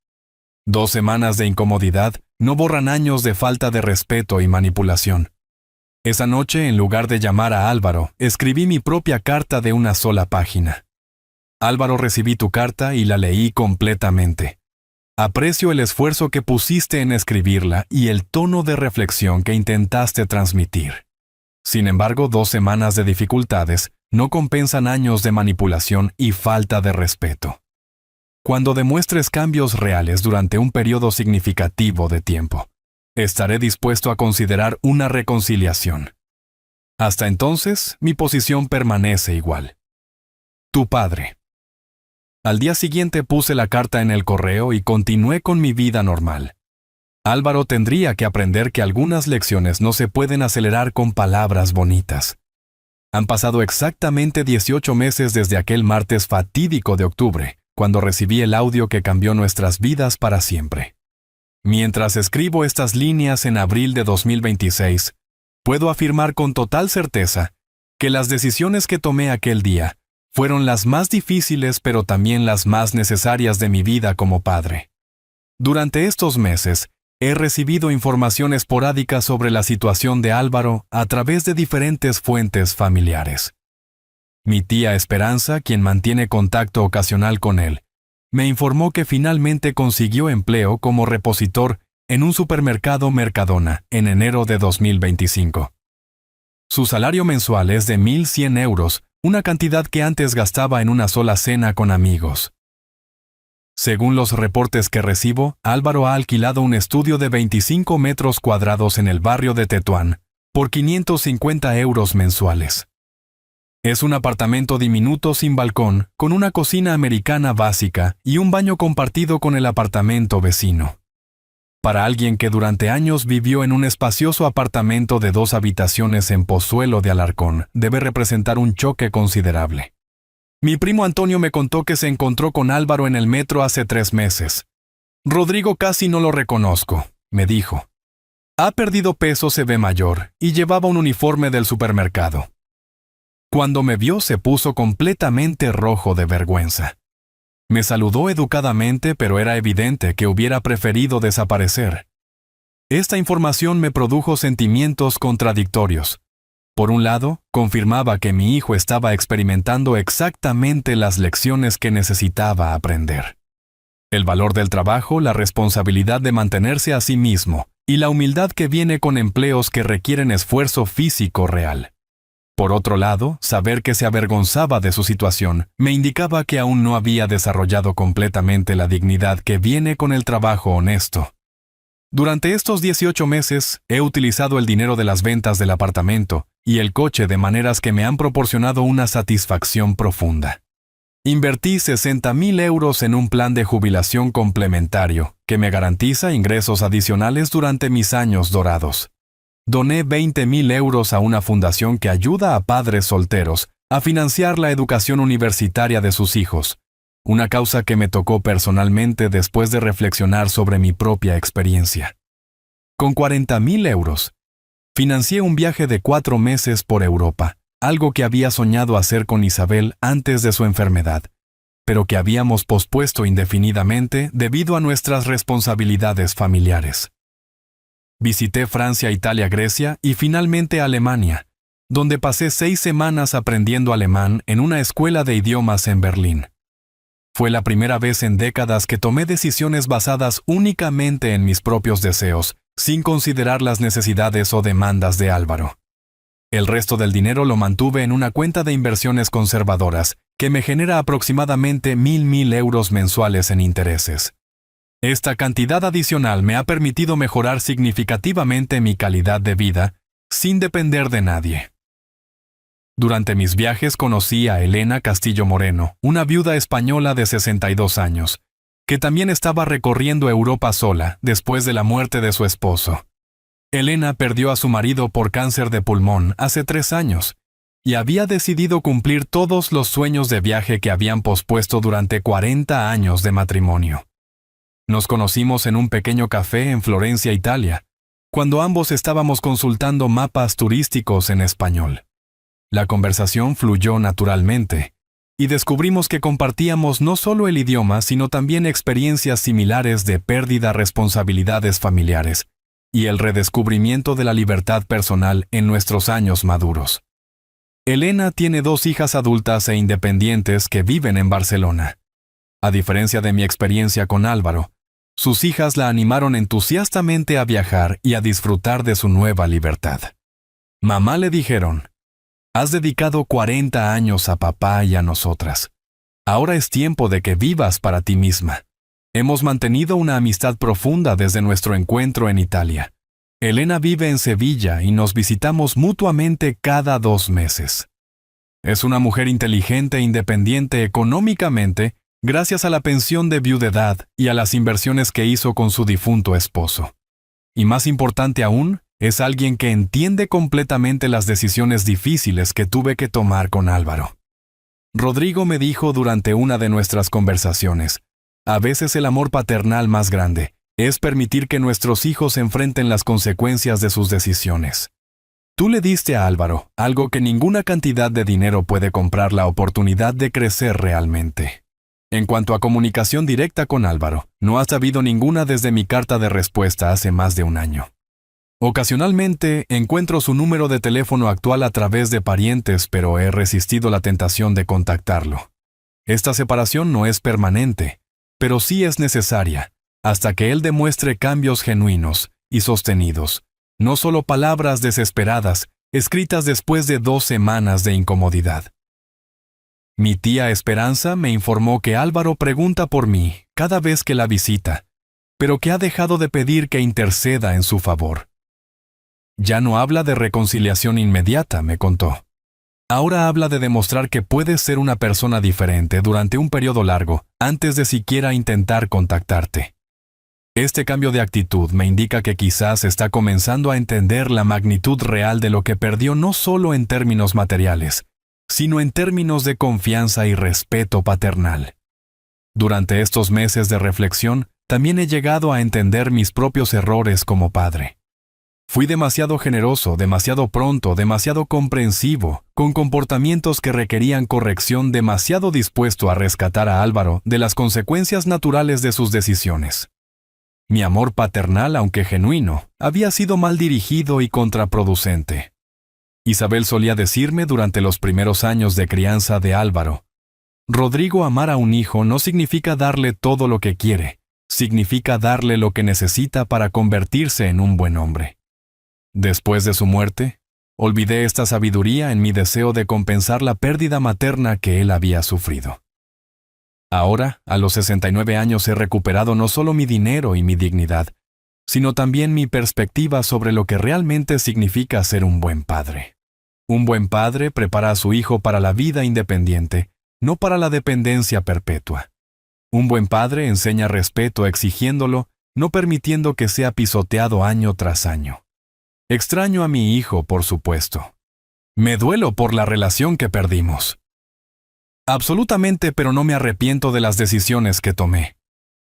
2 semanas de incomodidad no borran años de falta de respeto y manipulación. Esa noche, en lugar de llamar a Álvaro, escribí mi propia carta de una sola página. Álvaro, recibí tu carta y la leí completamente. Aprecio el esfuerzo que pusiste en escribirla y el tono de reflexión que intentaste transmitir. Sin embargo, 2 semanas de dificultades no compensan años de manipulación y falta de respeto. Cuando demuestres cambios reales durante un periodo significativo de tiempo, estaré dispuesto a considerar una reconciliación. Hasta entonces, mi posición permanece igual. Tu padre». Al día siguiente puse la carta en el correo y continué con mi vida normal. Álvaro tendría que aprender que algunas lecciones no se pueden acelerar con palabras bonitas. Han pasado exactamente 18 meses desde aquel martes fatídico de octubre, cuando recibí el audio que cambió nuestras vidas para siempre. Mientras escribo estas líneas en abril de 2026, puedo afirmar con total certeza que las decisiones que tomé aquel día fueron las más difíciles, pero también las más necesarias de mi vida como padre. Durante estos meses, he recibido información esporádica sobre la situación de Álvaro a través de diferentes fuentes familiares. Mi tía Esperanza, quien mantiene contacto ocasional con él, me informó que finalmente consiguió empleo como repositor en un supermercado Mercadona en enero de 2025. Su salario mensual es de 1.100 euros, una cantidad que antes gastaba en una sola cena con amigos. Según los reportes que recibo, Álvaro ha alquilado un estudio de 25 metros cuadrados en el barrio de Tetuán por 550 euros mensuales. Es un apartamento diminuto sin balcón, con una cocina americana básica y un baño compartido con el apartamento vecino. Para alguien que durante años vivió en un espacioso apartamento de 2 habitaciones en Pozuelo de Alarcón, debe representar un choque considerable. Mi primo Antonio me contó que se encontró con Álvaro en el metro hace 3 meses. Rodrigo casi no lo reconozco, me dijo. Ha perdido peso, se ve mayor, y llevaba un uniforme del supermercado. Cuando me vio se puso completamente rojo de vergüenza. Me saludó educadamente, pero era evidente que hubiera preferido desaparecer. Esta información me produjo sentimientos contradictorios. Por un lado, confirmaba que mi hijo estaba experimentando exactamente las lecciones que necesitaba aprender. El valor del trabajo, la responsabilidad de mantenerse a sí mismo y la humildad que viene con empleos que requieren esfuerzo físico real. Por otro lado, saber que se avergonzaba de su situación me indicaba que aún no había desarrollado completamente la dignidad que viene con el trabajo honesto. Durante estos 18 meses, he utilizado el dinero de las ventas del apartamento y el coche de maneras que me han proporcionado una satisfacción profunda. Invertí 60.000 euros en un plan de jubilación complementario que me garantiza ingresos adicionales durante mis años dorados. Doné 20.000 euros a una fundación que ayuda a padres solteros a financiar la educación universitaria de sus hijos, una causa que me tocó personalmente después de reflexionar sobre mi propia experiencia. Con 40.000 euros, financié un viaje de 4 meses por Europa, algo que había soñado hacer con Isabel antes de su enfermedad, pero que habíamos pospuesto indefinidamente debido a nuestras responsabilidades familiares. Visité Francia, Italia, Grecia y finalmente Alemania, donde pasé 6 semanas aprendiendo alemán en una escuela de idiomas en Berlín. Fue la primera vez en décadas que tomé decisiones basadas únicamente en mis propios deseos, sin considerar las necesidades o demandas de Álvaro. El resto del dinero lo mantuve en una cuenta de inversiones conservadoras, que me genera aproximadamente 1.000 euros mensuales en intereses. Esta cantidad adicional me ha permitido mejorar significativamente mi calidad de vida, sin depender de nadie. Durante mis viajes conocí a Elena Castillo Moreno, una viuda española de 62 años, que también estaba recorriendo Europa sola después de la muerte de su esposo. Elena perdió a su marido por cáncer de pulmón hace 3 años, y había decidido cumplir todos los sueños de viaje que habían pospuesto durante 40 años de matrimonio. Nos conocimos en un pequeño café en Florencia, Italia, cuando ambos estábamos consultando mapas turísticos en español. La conversación fluyó naturalmente, y descubrimos que compartíamos no solo el idioma, sino también experiencias similares de pérdida, responsabilidades familiares, y el redescubrimiento de la libertad personal en nuestros años maduros. Elena tiene 2 hijas adultas e independientes que viven en Barcelona. A diferencia de mi experiencia con Álvaro, sus hijas la animaron entusiastamente a viajar y a disfrutar de su nueva libertad. Mamá, le dijeron, has dedicado 40 años a papá y a nosotras. Ahora es tiempo de que vivas para ti misma. Hemos mantenido una amistad profunda desde nuestro encuentro en Italia. Elena vive en Sevilla y nos visitamos mutuamente cada 2 meses. Es una mujer inteligente e independiente económicamente gracias a la pensión de viudedad y a las inversiones que hizo con su difunto esposo. Y más importante aún, es alguien que entiende completamente las decisiones difíciles que tuve que tomar con Álvaro. Rodrigo me dijo durante una de nuestras conversaciones, a veces el amor paternal más grande es permitir que nuestros hijos enfrenten las consecuencias de sus decisiones. Tú le diste a Álvaro algo que ninguna cantidad de dinero puede comprar: la oportunidad de crecer realmente. En cuanto a comunicación directa con Álvaro, no has habido ninguna desde mi carta de respuesta hace más de 1 año. Ocasionalmente encuentro su número de teléfono actual a través de parientes, pero he resistido la tentación de contactarlo. Esta separación no es permanente, pero sí es necesaria, hasta que él demuestre cambios genuinos y sostenidos, no solo palabras desesperadas, escritas después de 2 semanas de incomodidad. Mi tía Esperanza me informó que Álvaro pregunta por mí cada vez que la visita, pero que ha dejado de pedir que interceda en su favor. Ya no habla de reconciliación inmediata, me contó. Ahora habla de demostrar que puedes ser una persona diferente durante un periodo largo, antes de siquiera intentar contactarte. Este cambio de actitud me indica que quizás está comenzando a entender la magnitud real de lo que perdió, no solo en términos materiales, sino en términos de confianza y respeto paternal. Durante estos meses de reflexión, también he llegado a entender mis propios errores como padre. Fui demasiado generoso, demasiado pronto, demasiado comprensivo, con comportamientos que requerían corrección, demasiado dispuesto a rescatar a Álvaro de las consecuencias naturales de sus decisiones. Mi amor paternal, aunque genuino, había sido mal dirigido y contraproducente. Isabel solía decirme durante los primeros años de crianza de Álvaro: Rodrigo, amar a un hijo no significa darle todo lo que quiere, significa darle lo que necesita para convertirse en un buen hombre. Después de su muerte, olvidé esta sabiduría en mi deseo de compensar la pérdida materna que él había sufrido. Ahora, a los 69 años, he recuperado no solo mi dinero y mi dignidad, sino también mi perspectiva sobre lo que realmente significa ser un buen padre. Un buen padre prepara a su hijo para la vida independiente, no para la dependencia perpetua. Un buen padre enseña respeto exigiéndolo, no permitiendo que sea pisoteado año tras año. Extraño a mi hijo, por supuesto. Me duelo por la relación que perdimos. Absolutamente, pero no me arrepiento de las decisiones que tomé.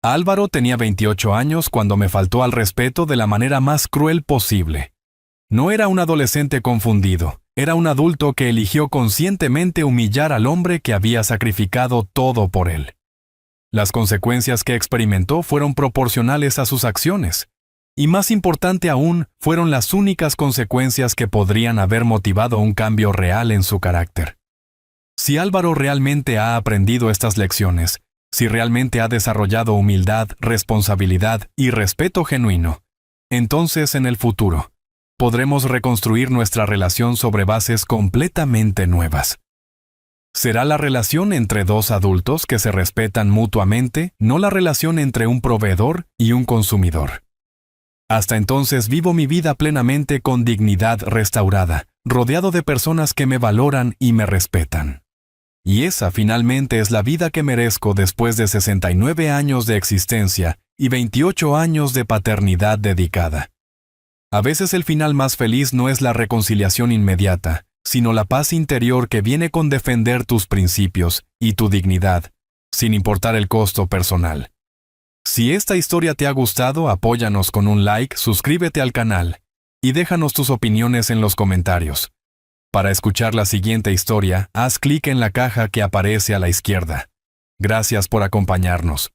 Álvaro tenía 28 años cuando me faltó al respeto de la manera más cruel posible. No era un adolescente confundido, era un adulto que eligió conscientemente humillar al hombre que había sacrificado todo por él. Las consecuencias que experimentó fueron proporcionales a sus acciones. Y más importante aún, fueron las únicas consecuencias que podrían haber motivado un cambio real en su carácter. Si Álvaro realmente ha aprendido estas lecciones, si realmente ha desarrollado humildad, responsabilidad y respeto genuino, entonces en el futuro, podremos reconstruir nuestra relación sobre bases completamente nuevas. Será la relación entre 2 adultos que se respetan mutuamente, no la relación entre un proveedor y un consumidor. Hasta entonces vivo mi vida plenamente con dignidad restaurada, rodeado de personas que me valoran y me respetan. Y esa finalmente es la vida que merezco después de 69 años de existencia y 28 años de paternidad dedicada. A veces el final más feliz no es la reconciliación inmediata, sino la paz interior que viene con defender tus principios y tu dignidad, sin importar el costo personal. Si esta historia te ha gustado, apóyanos con un like, suscríbete al canal y déjanos tus opiniones en los comentarios. Para escuchar la siguiente historia, haz clic en la caja que aparece a la izquierda. Gracias por acompañarnos.